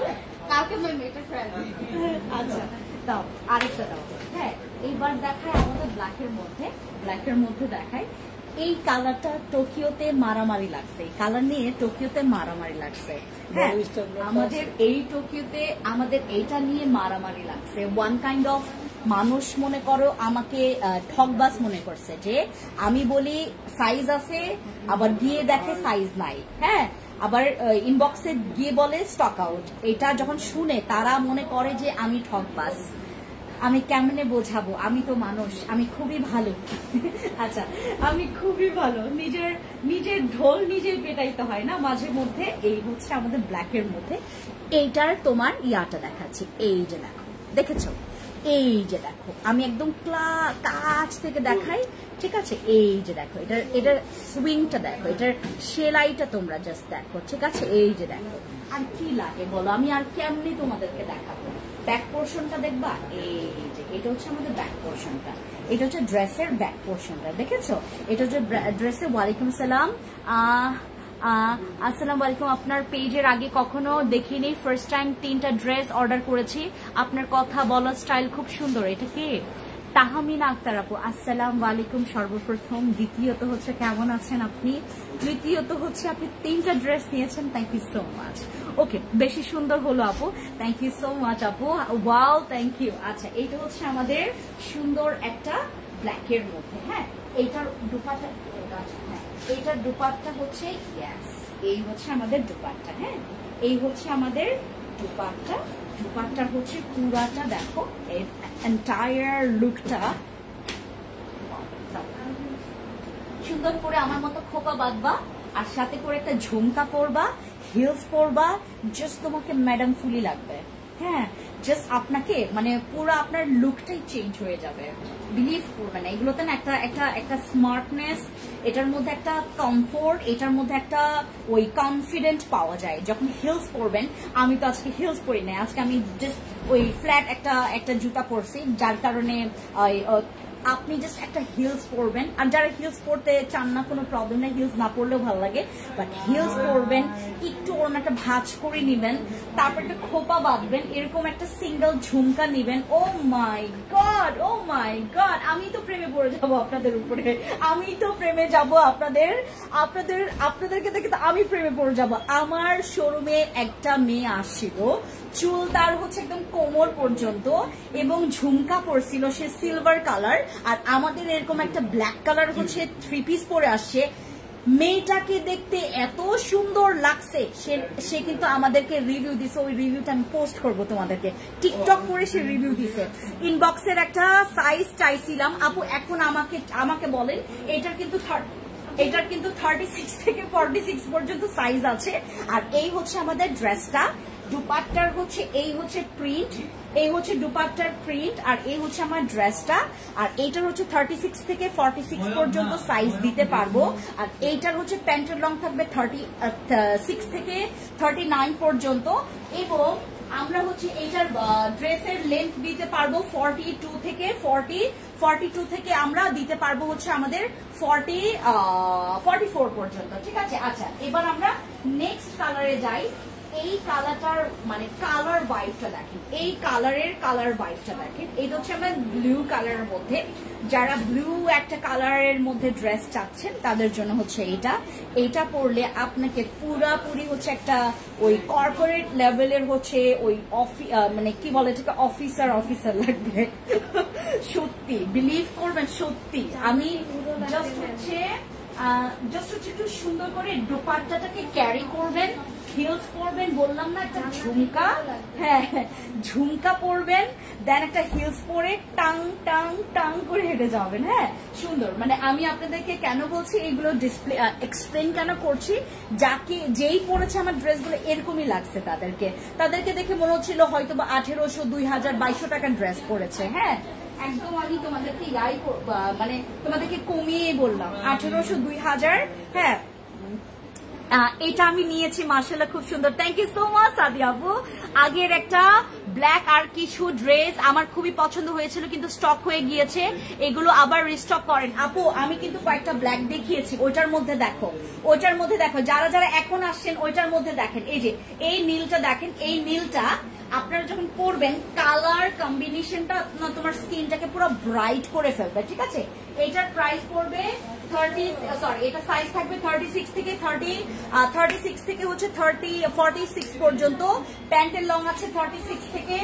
কালকে ম্যাম এটা ফ্রেন্ড। আচ্ছা দাও আরেকটা দাও। হ্যাঁ এইবার দেখায় আমাদের ব্ল্যাকের মধ্যে দেখায়। এই কালারটা টোকিওতে মারামারি লাগছে, এই কালার নিয়ে টোকিওতে মারামারি লাগছে। হ্যাঁ আমাদের এই টোকিওতে আমাদের এইটা নিয়ে মারামারি লাগছে। ওয়ান কাইন্ড অফ মানুষ মনে করো আমাকে ঠকবাজ মনে করছে যে আমি বলি সাইজ আছে, আবার গিয়ে দেখে সাইজ নাই। হ্যাঁ আবার ইনবক্সে গিয়ে বলে স্টক আউট। এটা যখন শুনে তারা মনে করে যে আমি ঠকবাজ। আমি কেমনে বোঝাবো, আমি তো মানুষ, আমি খুবই ভালো। আচ্ছা আমি খুবই ভালো, নিজের ঢোল নিজের পেটাইতে হয় না মাঝে মধ্যে। এই হচ্ছে আমাদের ব্ল্যাকের মধ্যে। এইটার তোমার ইয়াটা দেখাচ্ছি, এই যে দেখো, দেখেছো? এই যে দেখো আমি একদম কাছ থেকে দেখাই, ঠিক আছে? এই যে দেখো এটার সুইংটা দেখো, এটার সেলাইটা তোমরা জাস্ট দেখো, ঠিক আছে? এই যে দেখো। আর কি লাগে বলো, আমি আর কেমনি তোমাদেরকে দেখাবো? ব্যাক পোর্শনটা দেখবা, এই যে এটা হচ্ছে আমাদের ব্যাক পোর্শনটা, এটা হচ্ছে ড্রেসের ব্যাক পোর্শনটা, দেখেছো? এটা হচ্ছে ড্রেসের। ওয়ালাইকুম সালাম, আসসালামু আলাইকুম। আপনার পেজের আগে কখনো দেখিনি, ফার্স্ট টাইম 3টা ড্রেস অর্ডার করেছি। আপনার কথা বলার স্টাইল খুব সুন্দর। এটা কি? তাহমিনা আক্তার আপু, আসসালামু আলাইকুম সর্বপ্রথম। দ্বিতীয়ত হচ্ছে কেমন আছেন আপনি? তৃতীয়ত হচ্ছে আপনি 3টা ড্রেস নিয়েছেন, থ্যাংক ইউ সো মাচ। ওকে বেশি সুন্দর হলো আপু, থ্যাংক ইউ সো মাচ আপু, ওয়াও থ্যাংক ইউ। আচ্ছা এইটা হচ্ছে আমাদের সুন্দর একটা ব্ল্যাকের মধ্যে। হ্যাঁ এইটার দুপাট্টা, হ্যাঁ এইটার দুপাট্টা হচ্ছে ইয়েস, এই হচ্ছে আমাদের দুপাট্টা। হ্যাঁ এই হচ্ছে আমাদের দুপাট্টা। দুপাট্টার হচ্ছে পুরাটা দেখো, এর এন্টায়ার লুকটা সুন্দর করে আমার মতো খোপা বাঁধবা, আর সাথে করে একটা ঝুমকা পরবা, হিলস পরবা, জাস্ট তোমাকে ম্যাডাম ফুলি লাগবে। হ্যাঁ জাস্ট আপনাকে মানে পুরো আপনার লুকটাই চেঞ্জ হয়ে যাবে, বিলিভ করবেন। এগুলোতে না একটা স্মার্টনেস, এটার মধ্যে একটা কমফোর্ট, এটার মধ্যে একটা ওই কনফিডেন্ট পাওয়া যায় যখন হিলস পরবেন। আমি তো আজকে হিলস পরি না, আজকে আমি জাস্ট ওই ফ্ল্যাট একটা জুতা পরছি, যার কারণে আপনি জাস্ট একটা হিলস পরবেন। আর যারা হিলস পরতে চান না কোনো প্রবলেম নেই, হিলস না পরলেও ভালো লাগে, বাট হিলস পরবেন, একটু ওনাটা ভাঁজ করে নিবেন, তারপর একটা খোপা বাঁধবেন, এরকম একটা সিঙ্গেল ঝুমকা নিবেন। ও মাই গড, ও মাই গড, আমি তো প্রেমে পড়ে যাবো আপনাদের উপরে, আমি তো প্রেমে যাব আপনাদেরকে দেখে তো আমি প্রেমে পড়ে যাব। আমার শোরুমে একটা মেয়ে আসছিল, চুল তার হচ্ছে একদম কোমর পর্যন্ত এবং ঝুমকা পরছিল, সে সিলভার কালার, আর আমাদের এরকম একটা ব্ল্যাক কালার হচ্ছে 3 পিস পরে আসছে। মেয়েটাকে দেখতে এত সুন্দর লাগছে, সে কিন্তু আমাদেরকে রিভিউ দিছে, ওই রিভিউটা আমি পোস্ট করবো তোমাদেরকে। টিকটক করে সে রিভিউ দিছে। ইনবক্সের একটা সাইজ চাইছিলাম, আপু এখন আমাকে বলেন, এটার কিন্তু 36 থেকে 46 পর্যন্ত সাইজ আছে। আর এই হচ্ছে আমাদের ড্রেসটা। দুপাট্টার হচ্ছে এই হচ্ছে প্রিন্ট, এই হচ্ছে দুপাট্টার প্রিন্ট, আর এই হচ্ছে আমার ড্রেসটা। আর এইটার হচ্ছে 36 থেকে 46 পর্যন্ত সাইজ দিতে পারবো। আর এইটার হচ্ছে প্যান্টের লং থাকবে 36 থেকে 39 পর্যন্ত, এবং আমরা হচ্ছে এইটার ড্রেসের লেন্থ দিতে পারবো 42 থেকে আমরা দিতে পারবো হচ্ছে আমাদের 44 পর্যন্ত, ঠিক আছে? আচ্ছা এবার আমরা নেক্সট কালারে যাই। এই কালারটার মানে কালার ভাইবটা দেখেন, এই কালার ভাইবটা দেখেন। এটা হচ্ছে আমরা ব্লু কালারের মধ্যে, যারা ব্লু একটা কালারের মধ্যে ড্রেস চাচ্ছেন তাদের জন্য হচ্ছে এইটা পরলে আপনাকে পুরাপুরি হচ্ছে একটা ওই কর্পোরেট লেভেলের হচ্ছে ওই মানে কি বলে এটাকে অফিসার লাগবে। সত্যি বিলিভ করবেন, সত্যি আমি জাস্ট হচ্ছে একটু সুন্দর করে দোপাট্টাটাকে ক্যারি করবেন, হিলস পরবেন, বললাম না একটা ঝুমকা, হ্যাঁ ঝুমকা পরবেন, দেন একটা হিলস পরে টাং টাং টাং করে হেঁটে যাবেন। হ্যাঁ সুন্দর, মানে আমি আপনাদেরকে কেন বলছি এগুলো ডিসপ্লে এক্সপ্লেন কেন করছি, যাকে যেই পরেছে আমার ড্রেসগুলো এরকমই লাগছে তাদেরকে দেখে মনে হচ্ছিল হয়তো বা 1800, 2000, 2200 টাকার ড্রেস পরেছে। হ্যাঁ একদম আমি তোমাদেরকে মানে তোমাদেরকে কমিয়ে বললাম 1800, 2000। হ্যাঁ এটা আমি নিয়েছি, মাশাআল্লাহ খুব সুন্দর। Thank you so much Sadia আপু। আগের একটা ব্ল্যাক আর কিছু ড্রেস আমার খুবই পছন্দ হয়েছিল কিন্তু স্টক হয়ে গিয়েছে, এগুলো আবার রিস্টক করেন আপু। আমি কিন্তু কয়েকটা ব্ল্যাক দেখিয়েছি, ওইটার মধ্যে দেখো যারা যারা এখন আসছেন ওইটার মধ্যে দেখেন, এই যে এই নীলটা দেখেন, এই নীলটা আপনারা যখন পরবেন কালার কম্বিনেশনটা তোমার স্কিনটাকে পুরো ব্রাইট করে ফেলবে, ঠিক আছে। এইটার প্রাইস পড়বে 30, সরি এটা সাইজ থাকবে 36 থেকে 46 পর্যন্ত, প্যান্টের লং আছে 36 থেকে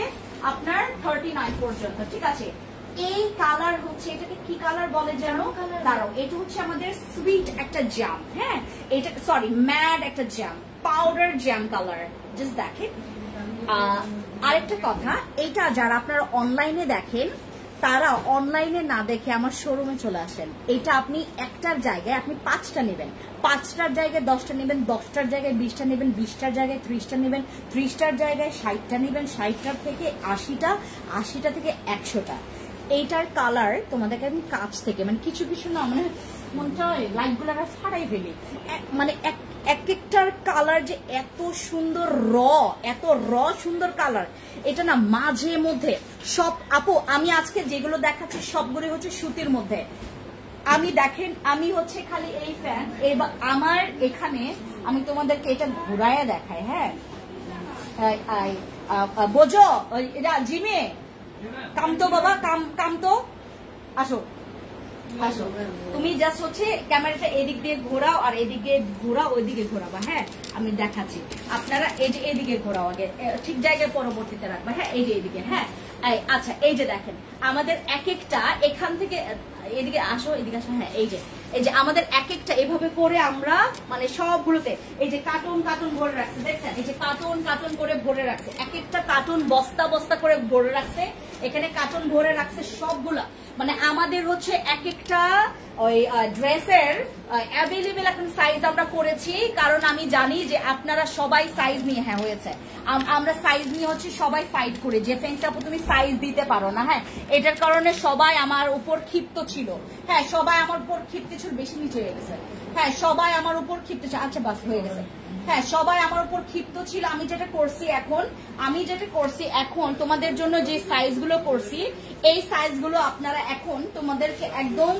আপনার 39 পর্যন্ত, ঠিক আছে। এই কালার হচ্ছে, এটাকে কি কালার বলে জানো? দাঁড়াও, এটা হচ্ছে আমাদের সুইট একটা জ্যাম, হ্যাঁ এটা সরি ম্যাড একটা jam, powder jam colour, just দেখেন। আরেকটা কথা, এটা যারা আপনারা অনলাইনে দেখেন তারা অনলাইনে না দেখে আমার শোরুমে চলে আসেন। এটা আপনি একটার জায়গায় আপনি 5টা নেবেন, 5টার জায়গায় 10টা নেবেন, 10টার জায়গায় 20টা নেবেন, 20টার জায়গায় 30টা নেবেন, 30টার জায়গায় 60টা নেবেন, 60টার থেকে 80টা, 80টা থেকে 100টা। এইটার কালার তোমাদেরকে আমি কাছ থেকে মানে কিছু না মানে মনটা হয় লাইটগুলো ফাটাই ফেলি, মানে একটার কালার যে এত সুন্দর এত সুন্দর কালার, এটা না মাঝে মধ্যে সব আপু আমি আজকে যেগুলো দেখাচ্ছি সবগুলো হচ্ছে সুতির মধ্যে। আমি দেখেন আমি হচ্ছে খালি এই ফ্যান, এবার আমার এখানে আমি তোমাদেরকে এটা ঘুরাইয়া দেখাই। হ্যাঁ বোঝো এটা জিমে কাম তো বাবা, কাম তো আসো, তুমি জাস্ট হচ্ছে ক্যামেরাটা এদিক দিয়ে ঘোরাও আর এদিকে ঘোরাও, ওইদিকে ঘোরাবা। হ্যাঁ আমি দেখাচ্ছি, আপনারা এই যে এদিকে ঘোরাও, আগে ঠিক জায়গায় পরবর্তীতে রাখবা। হ্যাঁ এই যে এদিকে, হ্যাঁ আচ্ছা এই যে দেখেন আমাদের এক একটা এখান থেকে এদিকে আসো, এদিকে আসো। হ্যাঁ এই যে আমাদের এক একটা এভাবে করে আমরা মানে সবগুলোতে এই যে কার্টুন ভরে রাখছে, দেখছেন এই যে কার্টুন করে ভরে রাখছে, এক একটা কার্টুন বস্তা করে ভরে রাখছে, এখানে কার্টুন ভরে রাখছে সবগুলা। মানে আমাদের হচ্ছে এক একটা ওই ড্রেসের অ্যাভেলেবেল এখন সাইজ আমরা করেছি, কারণ আমি জানি যে আপনারা সবাই সাইজ নিয়ে, হ্যাঁ হয়েছে আমরা সাইজ নিয়ে হচ্ছে সবাই ফাইট করি যে ফেন্সি আপু তুমি সাইজ দিতে পারো না। হ্যাঁ এটার কারণে সবাই আমার উপর ক্ষিপ্ত ছিল, হ্যাঁ সবাই আমার উপর ক্ষিপ্ত ছিল, বেশি নিচে হয়ে গেছে। হ্যাঁ সবাই আমার উপর ক্ষিপ্ত ছিল, আচ্ছা বাস হয়ে গেছে। হ্যাঁ সবাই আমার উপর ক্ষিপ্ত ছিল। আমি যেটা করছি এখন তোমাদের জন্য যে সাইজগুলো করছি, এই সাইজগুলো আপনারা এখন তোমাদেরকে একদম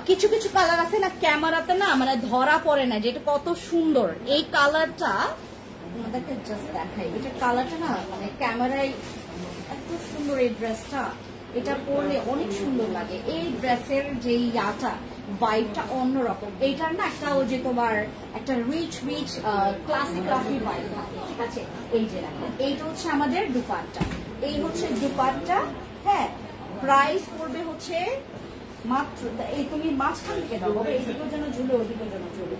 কিছু কালার আছে না ক্যামেরাতে না মানে ধরা পড়ে না, যেটা কত সুন্দর এই কালারটা তোমাদেরকে জাস্ট দেখাই। এটা কালারটা না মানে ক্যামেরায় এত সুন্দর, এই ড্রেসটা এটা পরলে অনেক সুন্দর লাগে। এই ড্রেসের যে ইয়াটা ভাইবটা অন্যরকম, এইটার না একটা ওই যে তোমার একটা রিচ ক্লাসিক ভাইব থাকে, ঠিক আছে। এই যে দেখো এইটা হচ্ছে আমাদের দুপাট্টা, এই হচ্ছে দুপাট্টা। হ্যাঁ প্রাইস পড়বে হচ্ছে মাত্র, এই তুমি মাঝখান থেকে দাও বাবা, এইদিকের জন্য ঝুলে ওদিকের জন্য ঝুলে।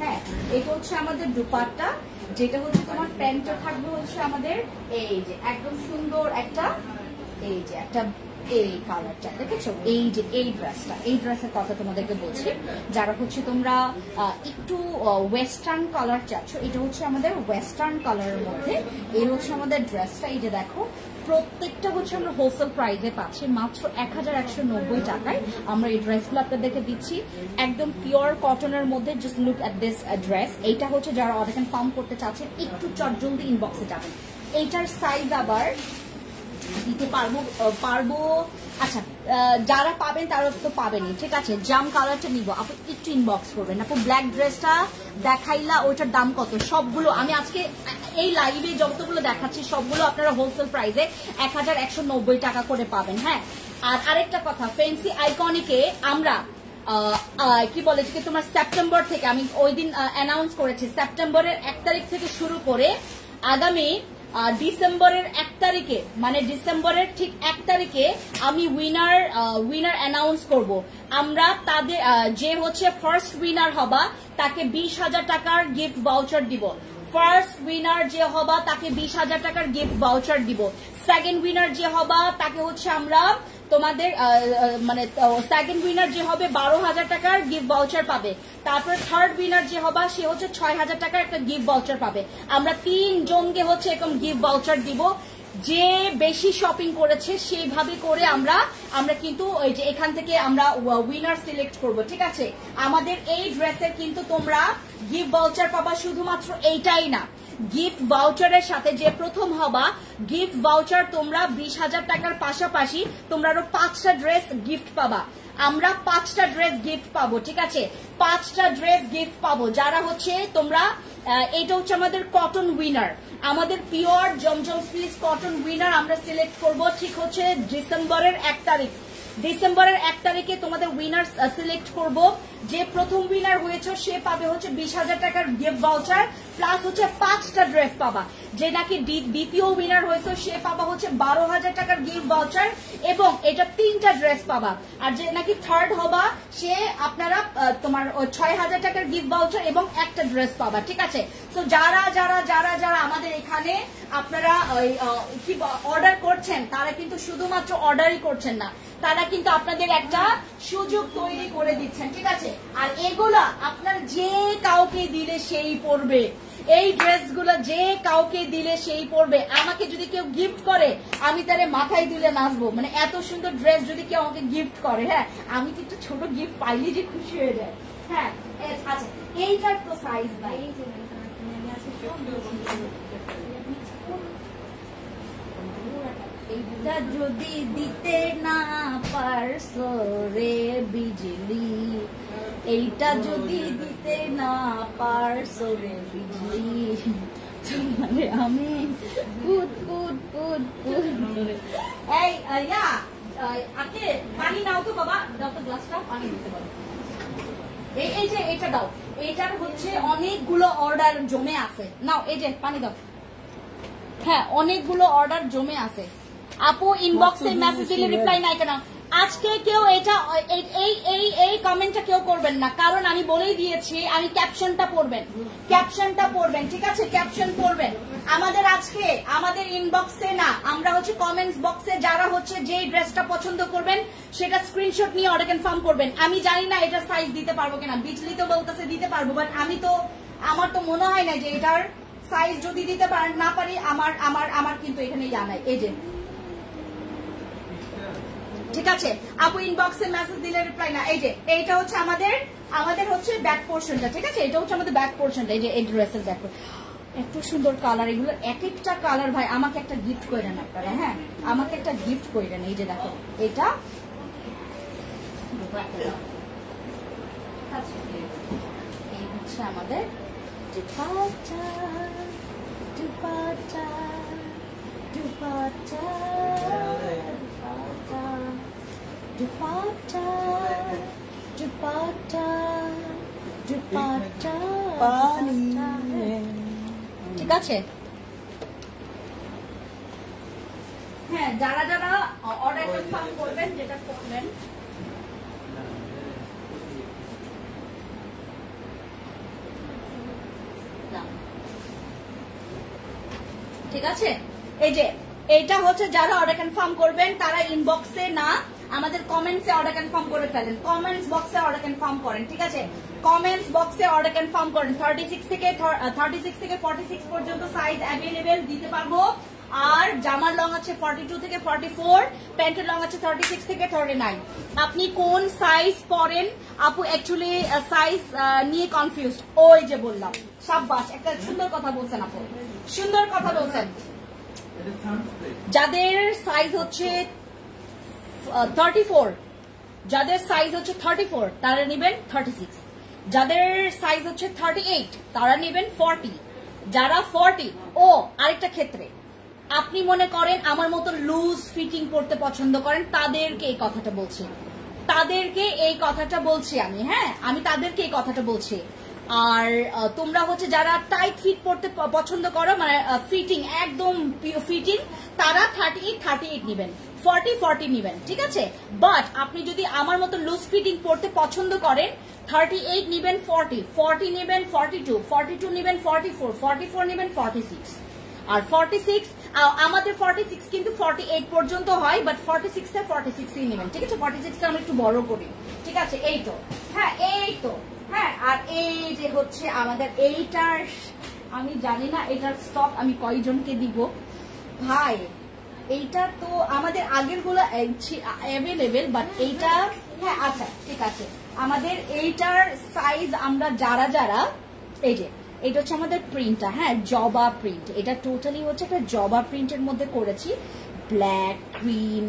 হ্যাঁ এটা হচ্ছে আমাদের দুপাট্টা, যেটা হচ্ছে তোমার প্যান্টটা থাকবে হচ্ছে আমাদের এই যে একদম সুন্দর একটা, এই যে একটা এই কালারটা দেখেছো, এই যে এই ড্রেসের কথা তোমাদেরকে বলছি, যারা হচ্ছে তোমরা একটু ওয়েস্টার্ন কালার চাচ্ছ, এটা হচ্ছে আমাদের ওয়েস্টার্ন কালারের মধ্যে। এর হচ্ছে আমাদের ড্রেসটা, এই যে দেখো প্রত্যেকটা হচ্ছে আমরা হোলসেল প্রাইসে পাচ্ছি মাত্র 1190 টাকায়। আমরা এই ড্রেসগুলো আপনাদেরকে দিচ্ছি একদম পিওর কটনের মধ্যে। Just look at this dress. এইটা হচ্ছে যারা অর্ডার কনফার্ম করতে চাচ্ছেন একটু চটজলদি ইনবক্সে যাবেন। এইটার সাইজ আবার দিতে পারবো আচ্ছা যারা পাবেন তারা তো পাবেনই, ঠিক আছে। জাম কালারটা নিব, আপনি একটু ইনবক্স করবেন। আপু ব্ল্যাক ড্রেসটা দেখাইলা, ওইটার দাম কত? সবগুলো আমি আজকে এই লাইভে যতগুলো দেখাচ্ছি সবগুলো আপনারা হোলসেল প্রাইসে 1190 টাকা করে পাবেন। হ্যাঁ আর আরেকটা কথা, ফ্যান্সি আইকনিকে আমরা কি বলে যে তোমার সেপ্টেম্বর থেকে, আমি ওই দিন অ্যানাউন্স করেছি, সেপ্টেম্বরের 1 তারিখ থেকে শুরু করে আগামী ডিসেম্বরের 1 তারিখে, মানে ডিসেম্বরের ঠিক 1 তারিখে আমি উইনার অ্যানাউন্স করব। আমরা তাদের যে হচ্ছে ফার্স্ট উইনার হবা তাকে 20,000 টাকার গিফট ভাউচার দিব। ফার্স্ট উইনার যে হবা তাকে 20,000 টাকার গিফট ভাউচার দিব। সেকেন্ড উইনার যে হবা তাকে হচ্ছে আমরা তোমাদের মানে সেকেন্ড উইনার যে হবে 12,000 টাকার গিফট ভাউচার পাবে। তারপর থার্ড উইনার যে হবা সে হচ্ছে 6,000 টাকার একটা গিফট ভাউচার পাবে। আমরা 3 জনকে হচ্ছে এরকম গিফট ভাউচার দিব। যে বেশি শপিং করেছে সেইভাবে করে আমরা কিন্তু ওই যে এখান থেকে আমরা উইনার সিলেক্ট করব, ঠিক আছে। আমাদের এই ড্রেসের কিন্তু তোমরা গিফট ভাউচার পাবা, শুধুমাত্র এইটাই না, গিফট ভাউচারের সাথে যে প্রথম হবা গিফট ভাউচার তোমরা 20,000 টাকার পাশাপাশি তোমরা আরো 5টা ড্রেস গিফট পাবা। আমরা 5টা ড্রেস গিফট পাবো, ঠিক আছে, 5টা ড্রেস গিফট পাবো। যারা হচ্ছে তোমরা এটা হচ্ছে আমাদের কটন উইনার, আমাদের পিওর জমজম ফ্লিস কটন উইনার আমরা সিলেক্ট করব, ঠিক হচ্ছে ডিসেম্বরের 1 তারিখ। ডিসেম্বরের 1 তারিখে তোমাদের উইনার সিলেক্ট করব। যে প্রথম উইনার হয়েছে সে পাবে হচ্ছে 20,000 টাকার গিফট ভাউচার প্লাস হচ্ছে 5টা ড্রেস পাবা। যে নাকি দ্বিতীয় উইনার হয়েছে সে পাবা হচ্ছে 12,000 টাকার গিফট ভাউচার এবং এটা 3টা ড্রেস পাবা। আর যে নাকি থার্ড হবা সে আপনারা তোমার 6,000 টাকার গিফট ভাউচার এবং একটা ড্রেস পাবা, ঠিক আছে। তো যারা যারা যারা যারা আমাদের এখানে আপনারা কি অর্ডার করছেন তারা কিন্তু শুধুমাত্র অর্ডারই করছেন না, তারা কিন্তু আপনাদের একটা সুযোগ তৈরি করে দিচ্ছেন, ঠিক আছে। আর এগুলা আপনার যে কাউকে দিলে সেই পরবে, এই ড্রেসগুলো যে কাউকে দিলে সেই পরবে। আমাকে যদি কেউ গিফট করে আমি তারে মাথায় তুলে নাচবো, মানে এত সুন্দর ড্রেস যদি কেউ আমাকে গিফট করে, হ্যাঁ আমি কিন্তু ছোট গিফট পাইলে যে খুশি হয়ে যায়। হ্যাঁ আচ্ছা, এইটার তো সাইজ নাই, এইটা যদি দিতে না পারছো রে বিজলি, এইটা যদি দিতে না পারছো রে বিজলি, মানে আমি কুদ কুদ কুদ কুদ। এই আকে পানি নাও তো বাবা, দাও তো গ্লাসটা, পানি দিতে পারো। এই যে এটা দাও, এটার হচ্ছে অনেকগুলো অর্ডার জমে আছে, নাও এই যে পানি দাও। হ্যাঁ অনেকগুলো অর্ডার জমে আছে। আপু ইনবক্সে মেসেজ দিলে রিপ্লাই নাই কেন? আজকে কেউ এটা এই কমেন্টটা কেউ করবেন না, কারণ আমি বলেই দিয়েছি আমি ক্যাপশনটা পড়বেন, ঠিক আছে, ক্যাপশন পড়বেন। আমাদের আজকে আমাদের ইনবক্সে না, আমরা হচ্ছে কমেন্টস বক্সে যারা হচ্ছে যে ড্রেসটা পছন্দ করবেন সেটা স্ক্রিনশট নিয়ে অর্ডার কনফার্ম করবেন। আমি জানি না এটা সাইজ দিতে পারবো কিনা, বিজলি তো বলতেছে দিতে পারবো, বাট আমার তো মনে হয় না যে এটার সাইজ যদি দিতে না পারি, আমার কিন্তু এখানে জানাই, এই যে ঠিক আছে। আপু ইনবক্সে মেসেজ দিলে রিপ্লাই না। এই যে এইটা হচ্ছে আমাদের হচ্ছে ব্যাক পোর্শনটা, ঠিক আছে, এটা হচ্ছে আমাদের ব্যাক পোর্শনটা। এই যে এই ড্রেসের ব্যাক এত সুন্দর কালার, এগুলো এক একটা কালার ভাই আমাকে একটা গিফট করে দেন আপনারা, হ্যাঁ আমাকে একটা গিফট করে দেন। এই যে দেখো এটা এই হচ্ছে আমাদের দুপাট্টা, দুপাট্টা, দুপাট্টা, দুপাট্টা, দুপাট্টা, দুপাট্টা, ঠিক আছে। হ্যাঁ যারা যারা অর্ডার কনফার্ম করবেন যেটা করবেন, ঠিক আছে। এই যে এইটা হচ্ছে যারা অর্ডার কনফার্ম করবেন তারা ইনবক্সে না আমাদের কমেন্টসে অর্ডার কনফার্ম করে ফেলেন, কমেন্টস বক্সে অর্ডার কনফার্ম করেন, ঠিক আছে, কমেন্টস বক্সে অর্ডার কনফার্ম করেন। 36 থেকে 46 পর্যন্ত সাইজ অ্যাভেলেবেল দিতে পারবো। আর জামার লং আছে 42 থেকে 44, প্যান্টের লং আছে 36 থেকে 39। আপনি কোন সাইজ পরেন আপু? অ্যাকচুয়ালি সাইজ নিয়ে কনফিউজড, ওই যে বললাম। সাব্বাস, একটা সুন্দর কথা বলছেন আপু, সুন্দর কথা বলছেন। যাদের সাইজ হচ্ছে 34, যাদের সাইজ হচ্ছে 34 তারা নেবেন 36, যাদের সাইজ হচ্ছে 38 তারা নেবেন 40, যারা 40 ও আরেকটা ক্ষেত্রে আপনি মনে করেন আমার মতো লুজ ফিটিং করতে পছন্দ করেন, তাদেরকে এই কথাটা বলছি, তাদেরকে এই কথাটা বলছি আমি, হ্যাঁ আমি তাদেরকে এই কথাটা বলছি। আর তোমরা হচ্ছে যারা টাইট ফিট পড়তে পছন্দ করো, মানে ফিটিং একদম ফিটিং, তারা 38 নেবেন, 40 নেবেন, ঠিক আছে। বাট আপনি যদি আমার মতো লুজ ফিটিং পড়তে পছন্দ করেন 38 নেবেন, 40 নেবেন, 42 নেবেন, 44 নেবেন, 46। আর 46 আমাদের 46 কিন্তু 48 পর্যন্ত হয়, বাট 46টা 46ই নেবেন, ঠিক আছে। 46টা আমরা একটু বড় করি, ঠিক আছে। এই তো, হ্যাঁ এই তো, হ্যাঁ। আর এই যে হচ্ছে আমাদের এইটার, আমি জানি না এটার স্টক আমি কয়জনকে দিব ভাই। এইটা তো আমাদের আগের গুলো অ্যাভেলেবেল, বাট এইটা, হ্যাঁ আচ্ছা ঠিক আছে। আমাদের এইটার সাইজ আমরা যারা এই যে এটা হচ্ছে আমাদের প্রিন্টটা, হ্যাঁ জবা প্রিন্ট, এটা টোটালি হচ্ছে একটা জবা প্রিন্টের মধ্যে করেছি। ব্ল্যাক, ক্রিম,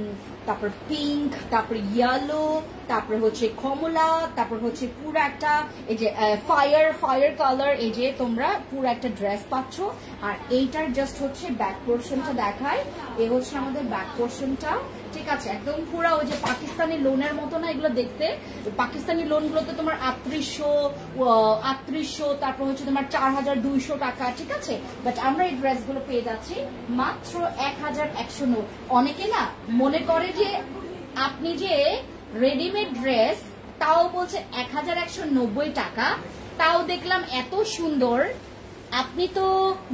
তারপর পিঙ্ক, তারপর ইয়েলো, তারপর হচ্ছে কমলা, তারপর হচ্ছে পুরো একটা এই যে ফায়ার কালার, এই যে তোমরা পুরো একটা ড্রেস পাচ্ছ। আর এইটার জাস্ট হচ্ছে ব্যাক পোর্শনটা দেখায়, এই হচ্ছে আমাদের ব্যাক পোর্শনটা, ঠিক আছে। একদম পুরো ওই যে পাকিস্তানি লোনের মতো না এগুলো দেখতে। পাকিস্তানি লোন গুলোতে তোমার 3800, তারপর হচ্ছে তোমার 4200 টাকা, ঠিক আছে। বাট আমরা এই ড্রেসগুলো পেয়ে যাচ্ছি মাত্র 1190। অনেকে না মনে করে যে আপনি যে রেডিমেড ড্রেস তাও বলছে 1190 টাকা, তাও দেখলাম এত সুন্দর, আপনি তো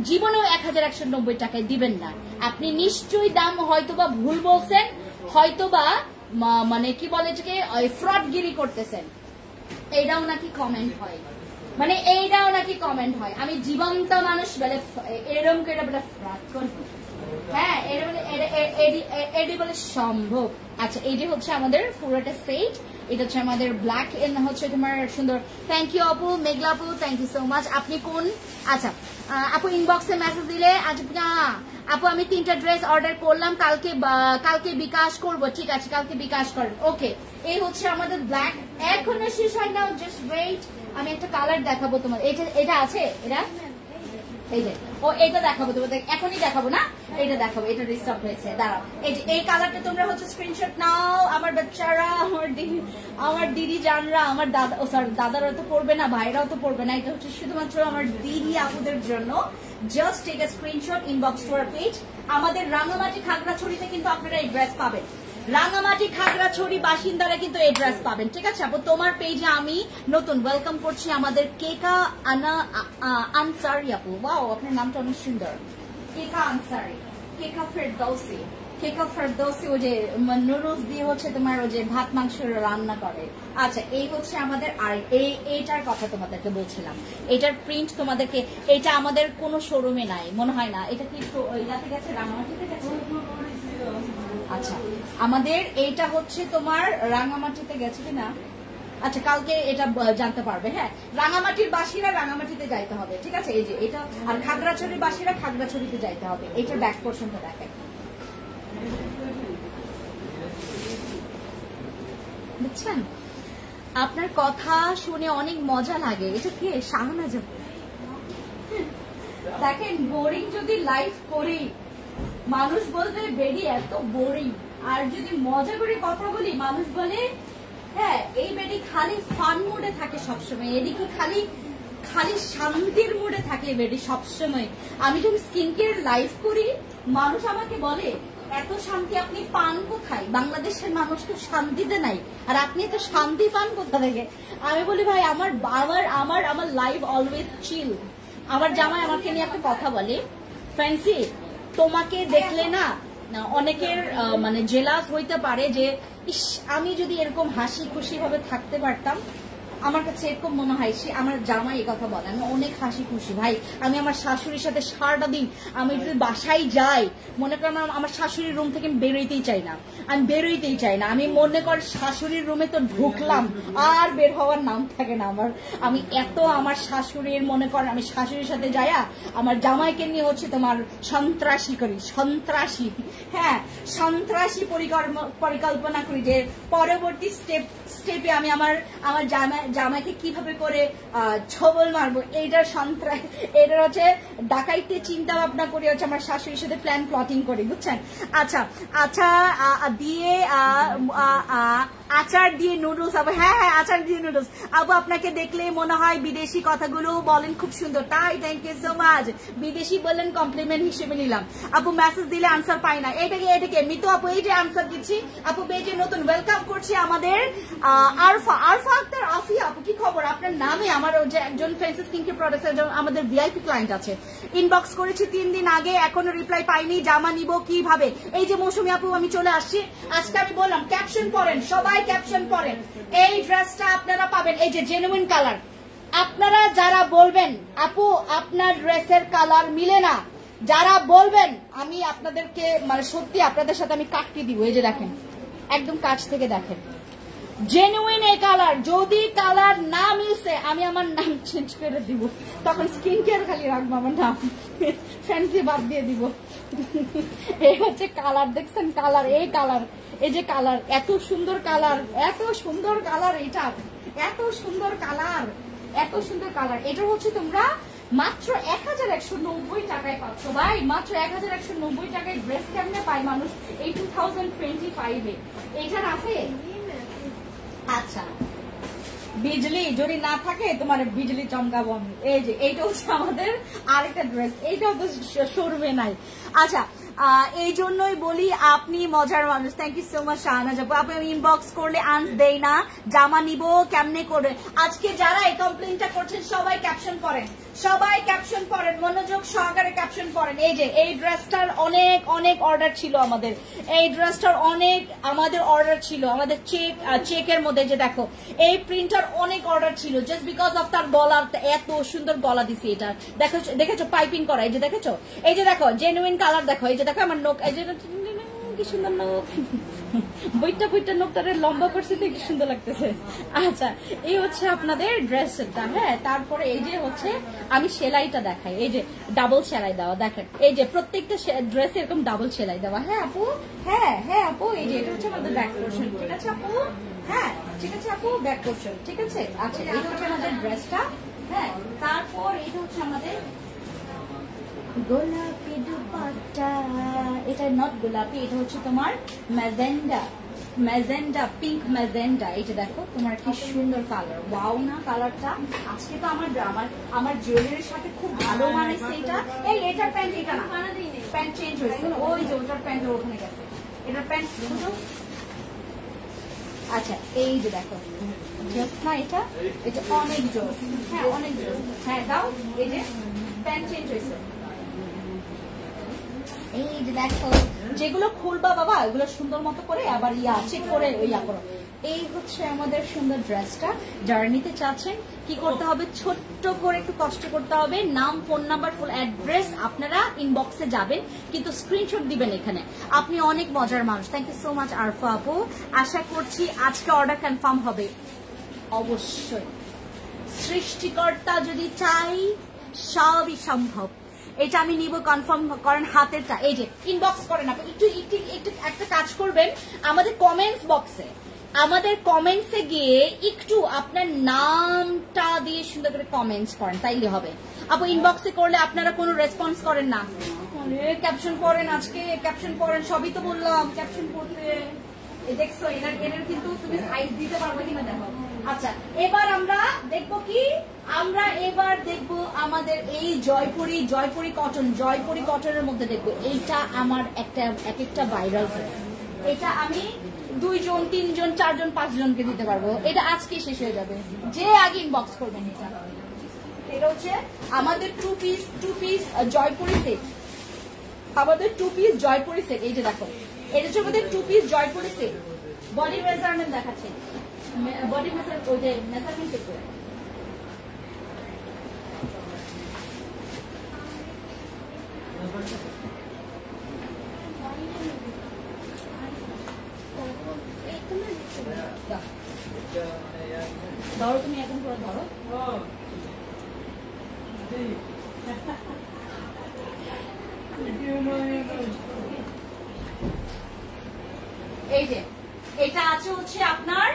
জীবনেও 1190 টাকায় দিবেন না। আপনি নিশ্চয়ই দাম হয়তোবা ভুল বলছেন, হয়তোবা মানে কি বলে যে ফ্রডগিরি করতেছেন। এইটাও নাকি কমেন্ট হয়, মানে এইটাও নাকি কমেন্ট হয়। আমি জীবন্ত মানুষ বলে এরকম করে বলে ফ্রড করবো, হ্যাঁ এটি বলে সম্ভব। আচ্ছা এই যে হচ্ছে আমাদের পুরোটা সেট, এটা হচ্ছে আমাদের ব্ল্যাক এন্ড হচ্ছে তোমার সুন্দর। থ্যাংক ইউ আপু, মেঘলা আপু, থ্যাংক ইউ সো মাচ। আপনি কোন, আচ্ছা আপু ইনবক্সে মেসেজ দিলে, আচ্ছা আপু আমি 3টা ড্রেস অর্ডার করলাম, কালকে বিকাশ করব, ঠিক আছে কালকে বিকাশ করেন, ওকে। এই হচ্ছে আমাদের ব্ল্যাক, এখনো শেষ হয় না, জাস্ট ওয়েট, আমি একটা কালার দেখাবো তোমার। এটা আছে, এটা এই যে এটা দেখাবো তোমাদের, এখনই দেখাবো না, এটা দেখাবো, এটা রিস্টক হয়েছে, দাঁড়াও। এই যে এই কালারটা তোমরা হচ্ছে স্ক্রিনশট নাও, আমার বাচ্চারা, আমার দিদি জানরা, আমার দাদা, ও সরি দাদারা তো পড়বে না, ভাইরাও তো পড়বে না, এটা হচ্ছে শুধুমাত্র আমার দিদি আপুদের জন্য। Just take a screenshot, inbox to our page. আমাদের রাঙামাটি খাগড়াছড়িতে কিন্তু আপনারা এই ড্রেস পাবেন, রাঙামাটি খাগড়াছড়ি বাসিন্দারা কিন্তু এই ড্রেস পাবেন, ঠিক আছে আপু। তোমার পেজে আমি নতুন ওয়েলকাম করছি আমাদের কেকা আনসারি আপু, ওয়াও আপনার নামটা অনেক সুন্দর, কেকা আনসারি, কেকা ফেরদৌসি, ওই যে নুডলস দিয়ে হচ্ছে তোমার ওই যে ভাত মাংস রান্না করে। আচ্ছা এই হচ্ছে আমাদের, আর এইটার কথা তোমাদেরকে বলছিলাম, এটার প্রিন্ট তোমাদেরকে, এটা আমাদের কোনো শোরুমে নাই মনে হয় না, এটা কি ইয়াতে গেছে, রাঙামাটিতে গেছে। আচ্ছা আমাদের এইটা হচ্ছে তোমার রাঙামাটিতে গেছে কিনা, আচ্ছা কালকে এটা জানতে পারবে, হ্যাঁ। রাঙামাটির বাসীরা রাঙামাটিতে যাইতে হবে, ঠিক আছে। এই যে এটা, আর খাগড়াছড়ির বাসীরা খাগড়াছড়িতে যাইতে হবে। এটার ব্যাক পোর্শনটা দেখায়, বুঝছেন। আপনার কথা শুনে অনেক মজা লাগে। এটা কি শাহনাজ? দেখেন বোরিং যদি লাইফ করি মানুষ বলবে বেডি এত বোরিং, আর যদি মজা করে কথা বলি মানুষ বলে হ্যাঁ এই বেডি খালি ফান মোডে থাকে সবসময়, এদিকে খালি শান্তির মোডে থাকে বেডি সবসময়। আমি যখন স্কিন কেয়ার লাইফ করি মানুষ আমাকে বলে এত শান্তি আপনি পান কোথায়, বাংলাদেশের মানুষ তো শান্তিতে নাই, আর আপনি এত শান্তি পান কোথা থেকে? আমি বলি ভাই আমার লাইফ অলওয়েজ চিল। আমার জামাই আমাকে নিয়ে একটা কথা বলে, ফ্যান্সি তোমাকে দেখলে না অনেকের মানে জেলাস হইতে পারে যে ইস আমি যদি এরকম হাসি খুশি ভাবে থাকতে পারতাম। আমার কাছে এরকম মনে হয়, আমার জামাই এই কথা বলে আমি অনেক হাসি খুশি ভাই। আমি আমার শাশুড়ির সাথে সারাটা দিন, আমি যদি বাসায় যাই মনে করেন আমার শাশুড়ির রুম থেকে আমি বেরোইতেই চাই না, আমি মনে করি শাশুড়ির রুমে তো ঢুকলাম আর বের হওয়ার নাম থাকে না আমার। আমি এত আমার শাশুড়ির মনে করেন, আমি শাশুড়ির সাথে যাইয়া আমার জামাইকে নিয়ে হচ্ছে তোমার সন্ত্রাসী করি, হ্যাঁ সন্ত্রাসী পরিকল্পনা করি যে পরবর্তী স্টেপে আমি আমার জামাইকে কিভাবে করে ছবল মারবো এইটার সন্ত্রাস, এটার হচ্ছে ডাকাইতে চিন্তা ভাবনা করে হচ্ছে আমার শাশুড়ির সাথে প্ল্যান প্লটিং করি, বুঝছেন? আচ্ছা আচ্ছা দিয়ে আচার দিয়ে নুডলস। আবার হ্যাঁ হ্যাঁ আচার দিয়ে নুডলস। আপু আপনাকে দেখলে মনে হয় বিদেশি কথাগুলো বলেন, খুব সুন্দর। তাই, থ্যাংক ইউ সো মাচ। বিদেশি বললেন, কমপ্লিমেন্ট হিসেবে নিলাম। আপু মেসেজ দিলে আনসার পাই না, এটাকে মিতু আপু এই যে আনসার দিচ্ছি। আপু বেজে নতুন ওয়েলকাম করছি আমাদের আরফা আক্তার আফিয়া আপু, কি খবর? আপনার নামে আমার যে একজন ফ্যান্সি স্কিন কেয়ার প্রোডাক্টের আমাদের ভিআইপি ক্লায়েন্ট আছে, ইনবক্স করেছি 3 দিন আগে, এখনো রিপ্লাই পাইনি। জামা নিব কিভাবে? এই যে মৌসুমী আপু আমি চলে আসছি। আজকে আমি বললাম ক্যাপশন পড়েন, সবাই ক্যাপশন পড়েন। এই ড্রেসটা আপনারা পাবেন, এই যে জেনুইন কালার। আপনারা যারা বলবেন আপু আপনার ড্রেসের কালার মিলে না, যারা বলবেন আমি আপনাদেরকে মানে সত্যি আপনাদের সাথে আমি কাটতে দিব। এই যে দেখেন, একদম কাছ থেকে দেখেন, জেনুইন এই কালার। যদি কালার না মিলছে আমি আমার নাম চেঞ্জ করে দিব, তখন স্কিন কেয়ার খালি রাখবো, আমার নাম ফ্যান্সি বাদ দিয়ে দিব। এই হচ্ছে কালার, দেখছেন কালার, এই কালার, এই যে কালার, এত সুন্দর কালার, এত সুন্দর কালার, এটা এত সুন্দর কালার, এত সুন্দর কালার। এটা হচ্ছে তোমরা মাত্র 1190 টাকায় পাচ্ছ ভাই, মাত্র 1190 টাকায় ড্রেস কেমনে পায় মানুষ এই 2025-এ? এইটার আছে। আচ্ছা বিজলি যদি না থাকে তোমার বিজলি চমকাবো আমি। এই যে এইটা হচ্ছে আমাদের আরেকটা ড্রেস, এইটাও তো শোরুমে নাই। আচ্ছা এই জন্যই বলি আপনি মজার মানুষ। Thank you so much Shahnaz আপু। আপনি ইনবক্স করলে আনস দেই না, জামা নিব কেমনে করে? আজকে যারা এই কমপ্লেনটা করছেন সবাই ক্যাপশন পড়েন, সবাই ক্যাপশন পড়েন, মনোযোগ সহকারে ক্যাপশন পড়েন। এই যে এই ড্রেসটার অনেক অনেক অর্ডার ছিল আমাদের, এই ড্রেসটার অনেক আমাদের অর্ডার ছিল, আমাদের চেকের মধ্যে যে দেখো এই প্রিন্টার অনেক অর্ডার ছিল, জাস্ট বিকজ অফ তার গলার এত সুন্দর গলা দিছে। এটা দেখেছো পাইপিং করা, এই যে দেখেছো, এই যে দেখো জেনুইন কালার, দেখো এই যে দেখো আমার নোক, এই যে কি সুন্দর নোক, বইটা নোক তার লম্বা করছে তো কি সুন্দর লাগতেছে। আচ্ছা এই হচ্ছে আপনাদের ড্রেসটা। হ্যাঁ তারপরে এই যে হচ্ছে আমি সেলাইটা দেখাই, এই যে ডাবল সেলাই দেওয়া, দেখেন এই যে প্রত্যেকটা ড্রেস এরকম ডাবল সেলাই দেওয়া। হ্যাঁ আপু, হ্যাঁ হ্যাঁ আপু, এই যে এটা হচ্ছে আমাদের ব্যাক পোর্শন, ঠিক আছে আপু? হ্যাঁ ঠিক আছে আপু, ব্যাক পোর্শন, ঠিক আছে। আচ্ছা এটা হচ্ছে আমাদের ড্রেসটা। হ্যাঁ তারপর এটা হচ্ছে আমাদের গোলাপি দুপাট্টা, এটা নট গোলাপি, এটা হচ্ছে তোমার ম্যাজেন্ডা পিঙ্ক ম্যাজেন্ডা। এটা দেখো তোমার কি সুন্দর কালার, ওয়াও না কালারটা? আজকে তো আমার জুয়েলারির সাথে খুব ভালো মানেছে এটা। এই এটার প্যান্ট, এটা না প্যান্ট চেঞ্জ হয়েছে, ওই যে ওটার প্যান্ট ওখানে গেছে, এটার প্যান্ট। আচ্ছা এই যে দেখো জোস না, এটা অনেক জোস, হ্যাঁ অনেক জোস। হ্যাঁ দাও, এই যে প্যান্ট চেঞ্জ হয়েছে। এই যে দেখো যেগুলো খুলবা বাবা এগুলো সুন্দর মতো করে আবার চেক করে ইয়া করো। এই হচ্ছে আমাদের সুন্দর ড্রেসটা। যারা নিতে চাচ্ছেন কি করতে হবে, ছোট্ট করে একটু কষ্ট করতে হবে, নাম, ফোন নাম্বার, ফুল অ্যাড্রেস আপনারা ইনবক্সে যাবেন, কিন্তু স্ক্রিনশট দিবেন এখানে। আপনি অনেক মজার মানুষ। Thank you so much Arfa আপু। আশা করছি আজকে অর্ডার কনফার্ম হবে অবশ্যই। সৃষ্টিকর্তা যদি চাই সবই সম্ভব। এটা আমি নিব, কনফার্ম করেন হাতেরটা। এই যে ইনবক্স করেন আপনি, একটু একটা কাজ করবেন, আমাদের কমেন্টস বক্সে, আমাদের কমেন্টসে গিয়ে একটু আপনার নামটা দিয়ে সুন্দর করে কমেন্টস করেন, তাইলে হবে। আপু ইনবক্সে করলে আপনারা কোনো রেসপন্স করেন না, ক্যাপশন পড়েন, আজকে ক্যাপশন পড়েন, সবই তো বললাম ক্যাপশন পড়তে। দেখছো এনার কিন্তু তুমি সাইজ দিতে পারবে কিনা দেখো। আচ্ছা এবার আমরা দেখবো কি, আমরা এবার দেখবো আমাদের এই জয়পুরি কটনের মধ্যে দেখবো। এইটা আমার একটা ভাইরাল, এটা আমি 2 জন 3 জন 4 জন 5 জনকে দিতে পারবো। এটা আজকে শেষ হয়ে যাবে, যে আগে ইনবক্স করবেন। এটা হচ্ছে আমাদের 2 পিস জয়পুরি সেট, আমাদের 2 পিস জয়পুরি সেট। এই যে দেখো এটা হচ্ছে আমাদের 2 piece Jaipuri set. Body measurement দেখাচ্ছে, বডি মেজার, ওই যে মেজারমেন্ট চেক করে। ধরো তুমি এখন করে ধরো। এই যে এটা আছে হচ্ছে আপনার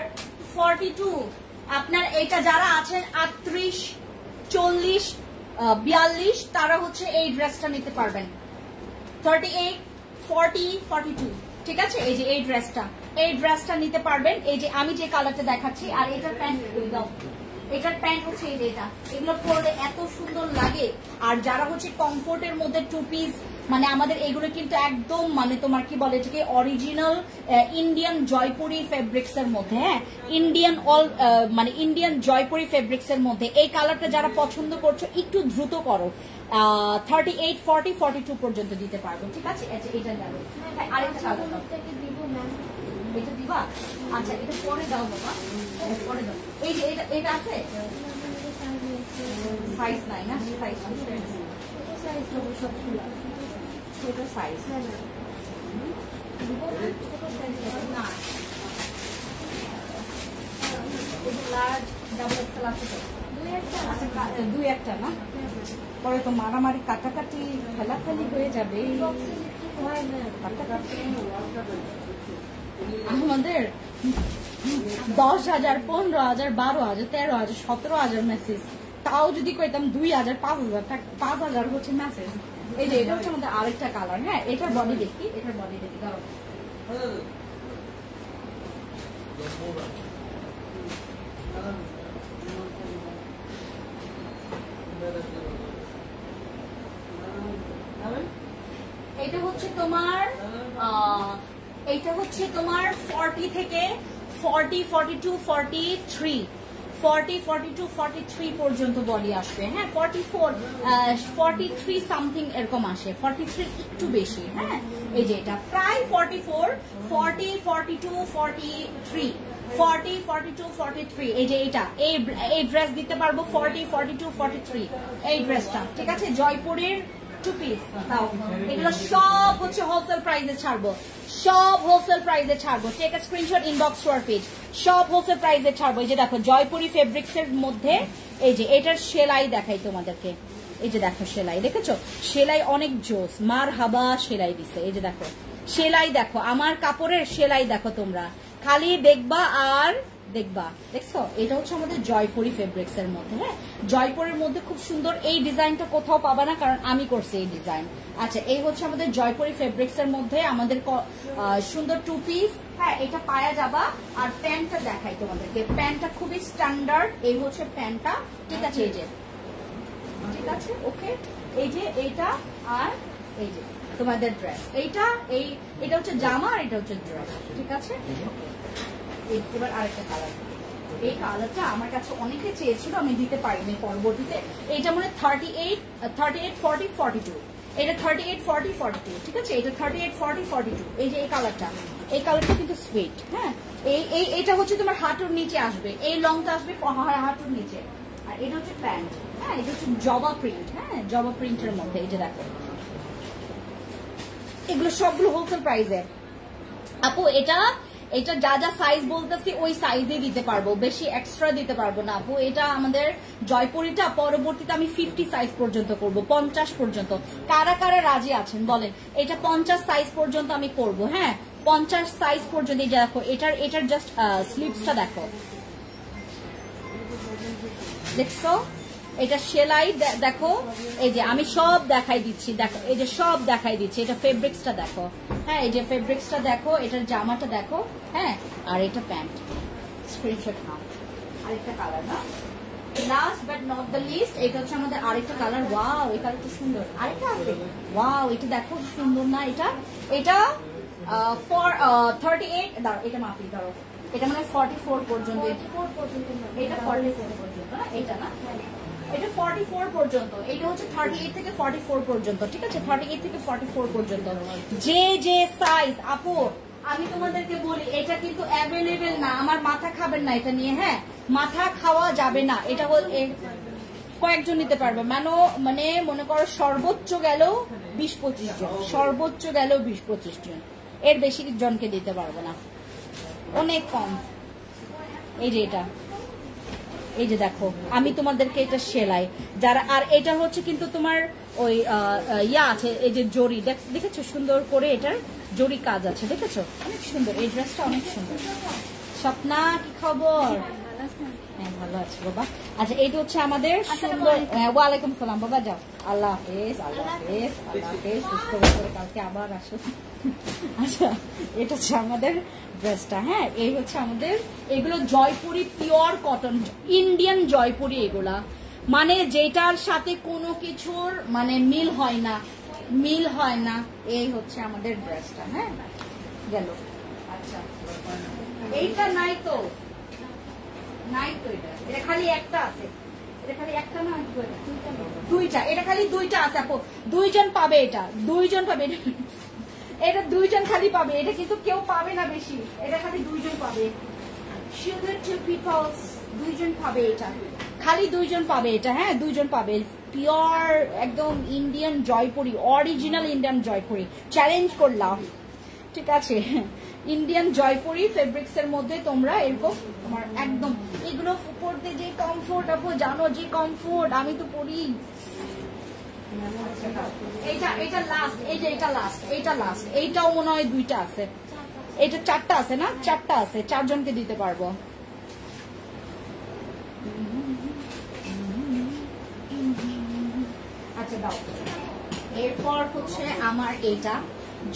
42 আপনার এটা যারা আছেন 38, 40, 42 তারা হচ্ছে এই ড্রেসটা নিতে পারবেন। 38, 40, 42 ঠিক আছে। এই যে এই ড্রেসটা নিতে পারবেন। এই যে আমি যে কালারটা দেখাচ্ছি, আর এটার প্যান্ট দাও, এটার প্যান্ট হচ্ছে এই যে এটা, এগুলো পরলে এত সুন্দর লাগে। আর যারা হচ্ছে কমফোর্টের মধ্যে টু পিস, মানে আমাদের এগুলো কিন্তু একদম মানে তোমার কি বলে এটাকে অরিজিনাল ইন্ডিয়ান জয়পুরি ফেব্রিক্স এর মধ্যে, হ্যাঁ ইন্ডিয়ান মানে ইন্ডিয়ান জয়পুরি ফেব্রিক্স এর মধ্যে। এই কালারটা যারা পছন্দ করছো একটু দ্রুত করো, 38, 40, 42 পর্যন্ত দিতে পারবো, ঠিক আছে। এটা যাবে আরেকটা কালার এটা দিবা, আচ্ছা এটা পরে দাও বাবা, পরে দাও। এই যে এটা আছে সাইজ নাই না, সাইজ ছোট সাইজ না, লার্জ ডাবল এক্সেল আছে তো, দুই একটা না, পরে তো মারামারি কাটাকাটি ফেলাফেলি হয়ে যাবে। আমাদের 10,000, 15,000, 12,000, 13,000, 17,000 মেসেজ, তাও যদি কইতাম 2,000, 5,000, 5,000 হচ্ছে মেসেজ। এই যে এটা হচ্ছে আমাদের আরেকটা কালার, হ্যাঁ এটার বডি দেখি, দাও এটা হচ্ছে তোমার 40 থেকে 40, 42, 43, 40, 42, 43 পর্যন্ত বডি আসবে, হ্যাঁ 44, 43 সামথিং এরকম আসে, 43 একটু বেশি, হ্যাঁ এই যে এটা প্রায় 44, 40, 42, 43, 40, 42, 43। এই যে এটা এই ড্রেস দিতে পারবো 40, 42, 43 এই ড্রেসটা, ঠিক আছে। জয়পুরের টু পিস তাও এগুলো সব হচ্ছে হোলসেল প্রাইসে ছাড়বো, সব হোলসেল প্রাইসে ছাড়বো। Take a screenshot, inbox to our page, সব হোলসেল প্রাইসে ছাড়বো। এই যে দেখো জয়পুরি ফেব্রিক্স এর মধ্যে এই যে এটার সেলাই দেখাই তোমাদেরকে, এই যে দেখো সেলাই দেখেছো, সেলাই অনেক জোস, মার হাবা সেলাই দিছে। এই যে দেখো সেলাই দেখো, আমার কাপড়ের সেলাই দেখো, তোমরা খালি দেখবা আর দেখবা, দেখছো এটা হচ্ছে আমাদের জয়পুরি ফেব্রিক্স এর মধ্যে, হ্যাঁ জয়পুরের মধ্যে খুব সুন্দর। এই ডিজাইনটা কোথাও পাবা না, কারণ আমি করছি এই ডিজাইন। আচ্ছা এই হচ্ছে আমাদের জয়পুরি ফেব্রিক্স এর মধ্যে আমাদের সুন্দর টু পিস, হ্যাঁ এটা পায়া যাবা। আর প্যান্টটা দেখাই তোমাদেরকে, প্যান্টটা খুবই স্ট্যান্ডার্ড, এই হচ্ছে প্যান্টটা, ঠিক আছে। এই যে ঠিক আছে, ওকে এই যে এইটা, আর এই যে তোমাদের ড্রেস, এটা হচ্ছে জামা আর এটা হচ্ছে ড্রেস, ঠিক আছে। এবার আরেকটা কালার, এই কালারটা আমার কাছে অনেকে চেয়েছিল, আমি দিতে পারিনি পরবর্তীতে। এটা মানে 38, 40, 42, এটা 38, 40, 42, ঠিক আছে। এটা 38, 40, 42। এই যে এই কালারটা কিন্তু সুইট, হ্যাঁ এটা হচ্ছে তোমার হাঁটুর নিচে আসবে, এই লংটা আসবে হাঁটুর নিচে। আর এটা হচ্ছে প্যান্ট, হ্যাঁ এটা হচ্ছে জবা প্রিন্ট, হ্যাঁ জবা প্রিন্টের মধ্যে। এই যে দেখো এগুলো সবগুলো হোলসেল প্রাইসে। আপু এটা যা যা সাইজ বলতেছি ওই সাইজে দিতে পারবো, বেশি এক্সট্রা দিতে পারবো না আপু। এটা আমাদের জয়পুরিটা পরবর্তীতে আমি 50 সাইজ পর্যন্ত করব, 50 পর্যন্ত। কারা কারা রাজি আছেন বলেন, এটা 50 সাইজ পর্যন্ত আমি করব, হ্যাঁ 50 সাইজ পর্যন্ত। এই যে দেখো এটার জাস্ট স্লিভসটা দেখো, দেখছো এটা সেলাই দেখো। এই যে আমি সব দেখাই দিচ্ছি, দেখো এই যে সব দেখাই দিচ্ছি। এটা ফেব্রিক্সটা দেখো, হ্যাঁ এই যে ফেব্রিক্সটা দেখো, এটার জামাটা দেখো, হ্যাঁ আর এটা প্যান্ট। স্ক্রিনশট নাও। আরেকটা কালার না, last but not the least, এটা হচ্ছে আমাদের আরেকটা কালার। ওয়াও এই কালারটা সুন্দর, আরেকটা আছে, ওয়াও এটা দেখো সুন্দর না, এটা 38, দাঁড়ো এটা মাপি, দাঁড়ো এটা মানে 44 পর্যন্ত, এটা 44 পর্যন্ত না, এটা না এটা 44 পর্যন্ত। এটা হচ্ছে 38 থেকে 44 পর্যন্ত, ঠিক আছে 38 থেকে 44 পর্যন্ত। যে সাইজ আপু আমি তোমাদেরকে বলি, এটা কিন্তু অ্যাভেলেবেল না, আমার মাথা খাবেন না এটা নিয়ে, হ্যাঁ মাথা খাওয়া যাবে না। এটা কয়েকজন নিতে পারবে, মানে মনে করো সর্বোচ্চ গেল 20-25 জন, সর্বোচ্চ গেল 20-25 জন, এর বেশি জনকে দিতে পারবো না, অনেক কম। এই যে এটা, এই যে দেখো আমি তোমাদেরকে এটা সেলাই যারা, আর এটা হচ্ছে কিন্তু তোমার ওই আছে, এই যে জরি দেখেছো সুন্দর করে, এটার জরি কাজ আছে দেখেছো, অনেক সুন্দর এই ড্রেসটা, অনেক সুন্দর। স্বপ্না কি খবর? হ্যাঁ ভালো আছে বাবা। আচ্ছা এইটা হচ্ছে আমাদের সুন্দর, ওয়ালাইকুম সালাম বাবা, যাও, আল্লাহ হাফেজ, আল্লাহ হাফেজ, আল্লাহ হাফেজ, সুস্থ করে কালকে আবার আসো। আচ্ছা এটা হচ্ছে আমাদের ড্রেসটা। হ্যাঁ এই হচ্ছে আমাদের, এগুলো Jaipuri pure cotton, Indian Jaipuri এগুলা, মানে যেটার সাথে কোনো কিছুর মানে মিল হয় না, মিল হয় না। এই হচ্ছে আমাদের ড্রেসটা। হ্যাঁ গেল। আচ্ছা এইটা নাই তো, নাই তো, এটা খালি একটা আছে, এটা খালি একটা না দুইটা, এটা খালি দুইটা আছে আপু, দুইজন পাবে, এটা দুইজন পাবে, এটা দুইজন খালি পাবে, এটা কিন্তু কেউ পাবে না বেশি, এটা খালি দুইজন পাবে, দুইজন পাবে, এটা খালি দুইজন পাবে এটা। হ্যাঁ দুইজন পাবে, পিওর একদম Indian Jaipuri, original Indian Jaipuri, challenge করলাম, ঠিক আছে। ইন্ডিয়ান জয়পুরি ফেব্রিক্স এর মধ্যে তোমরা এরকম, তোমার একদম এগুলো পরতে যে কমফোর্ট, আপু জানো যে কমফোর্ট, আমি তো পরি। এটা লাস্ট, এই যে এটা লাস্ট, এইটা লাস্ট, এইটাও মনে হয় দুইটা আছে, এটা চারটা আছে না, চারটা আছে, চারজনকে দিতে পারবো। আচ্ছা দাও। এরপর হচ্ছে আমার এটা,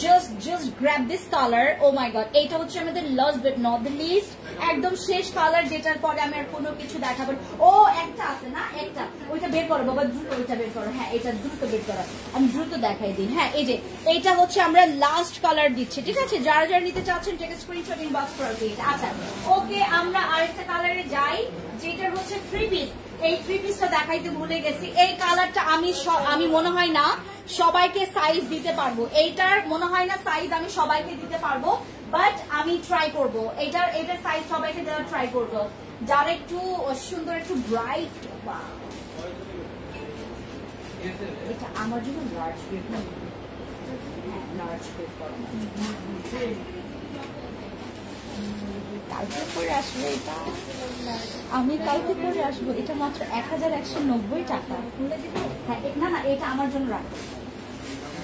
just grab this color, oh my god, এটা হচ্ছে আমাদের last but not the least, একদম শেষ কালার, যেটার পরে আমি আর কোনো কিছু দেখাবো। ও একটা আছে না, একটা, ওইটা বের করো বাবা, দ্রুত ওইটা বের করো। হ্যাঁ এটা দ্রুত বের করো, আমি দ্রুত দেখাই দিই। হ্যাঁ এই যে এইটা হচ্ছে আমরা লাস্ট কালার দিচ্ছি, ঠিক আছে, যারা যারা নিতে চাচ্ছেন টেক স্ক্রিনশট ইনবক্স করে দিন। আচ্ছা ওকে, আমরা আরেকটা কালারে যাই, যেটার হচ্ছে থ্রি পিস। এই থ্রি পিসটা দেখাইতে ভুলে গেছি, এই কালারটা আমি মনে হয় না সবাইকে সাইজ দিতে পারবো, এইটার মনে হয় না সাইজ আমি সবাইকে দিতে পারবো, বাট আমি ট্রাই করব, এটার সাইজ সবাইকে দেওয়ার ট্রাই করব, যারা একটু সুন্দর, একটু ব্রাইট। এটা আমার জন্য লার্জ বেড, লার্জ বেড কালকে করে আসবো, এটা আমি কালকে করে আসবো, এটা মাত্র 1190 টাকা। হ্যাঁ না না, এটা আমার জন্য রাখো,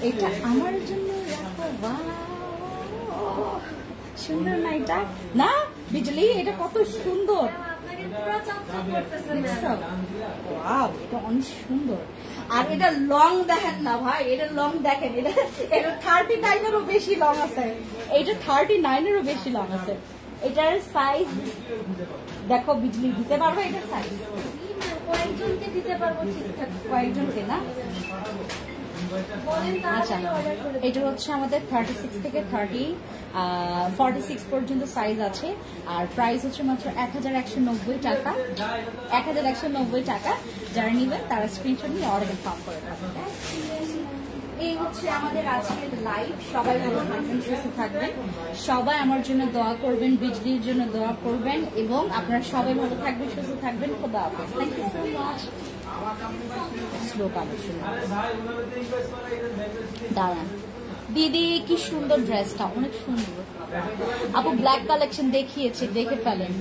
এটা আমার জন্য রাখো। বাহ সুন্দর না এটা, না বিজলি, এটা কত সুন্দর, এটা অনেক সুন্দর। আর এটা লং দেখেন না ভাই, এটা লং দেখেন, এটা 39-এরও বেশি লং আছে, এটা 39-এরও বেশি লং আছে। এটার সাইজ দেখো বিজলি, দিতে পারবো এটার সাইজ, কয়েকজনকে দিতে পারবো, ঠিকঠাক কয়েকজনকে না। আচ্ছা এটা হচ্ছে আমাদের 36 থেকে 46 পর্যন্ত সাইজ আছে, আর প্রাইস হচ্ছে মাত্র 1190 টাকা, 1190 টাকা। যারা নিবেন তারা স্ক্রিনশট নিয়ে অর্ডার কনফার্ম করে দেবেন। এই হচ্ছে আমাদের আজকের লাইভ, সবাই ভালো থাকবেন, সুস্থ থাকবেন, সবাই আমার জন্য দোয়া করবেন, বিজলির জন্য দোয়া করবেন, এবং আপনারা সবাই ভালো থাকবেন, সুস্থ থাকবেন। খোদা হাফেজ, thank you so much. Slow collection, দাঁড়ান দিদি, কি সুন্দর ড্রেসটা, অনেক সুন্দর আপু, ব্ল্যাক কালেকশন দেখিয়েছে, দেখে ফেলেন।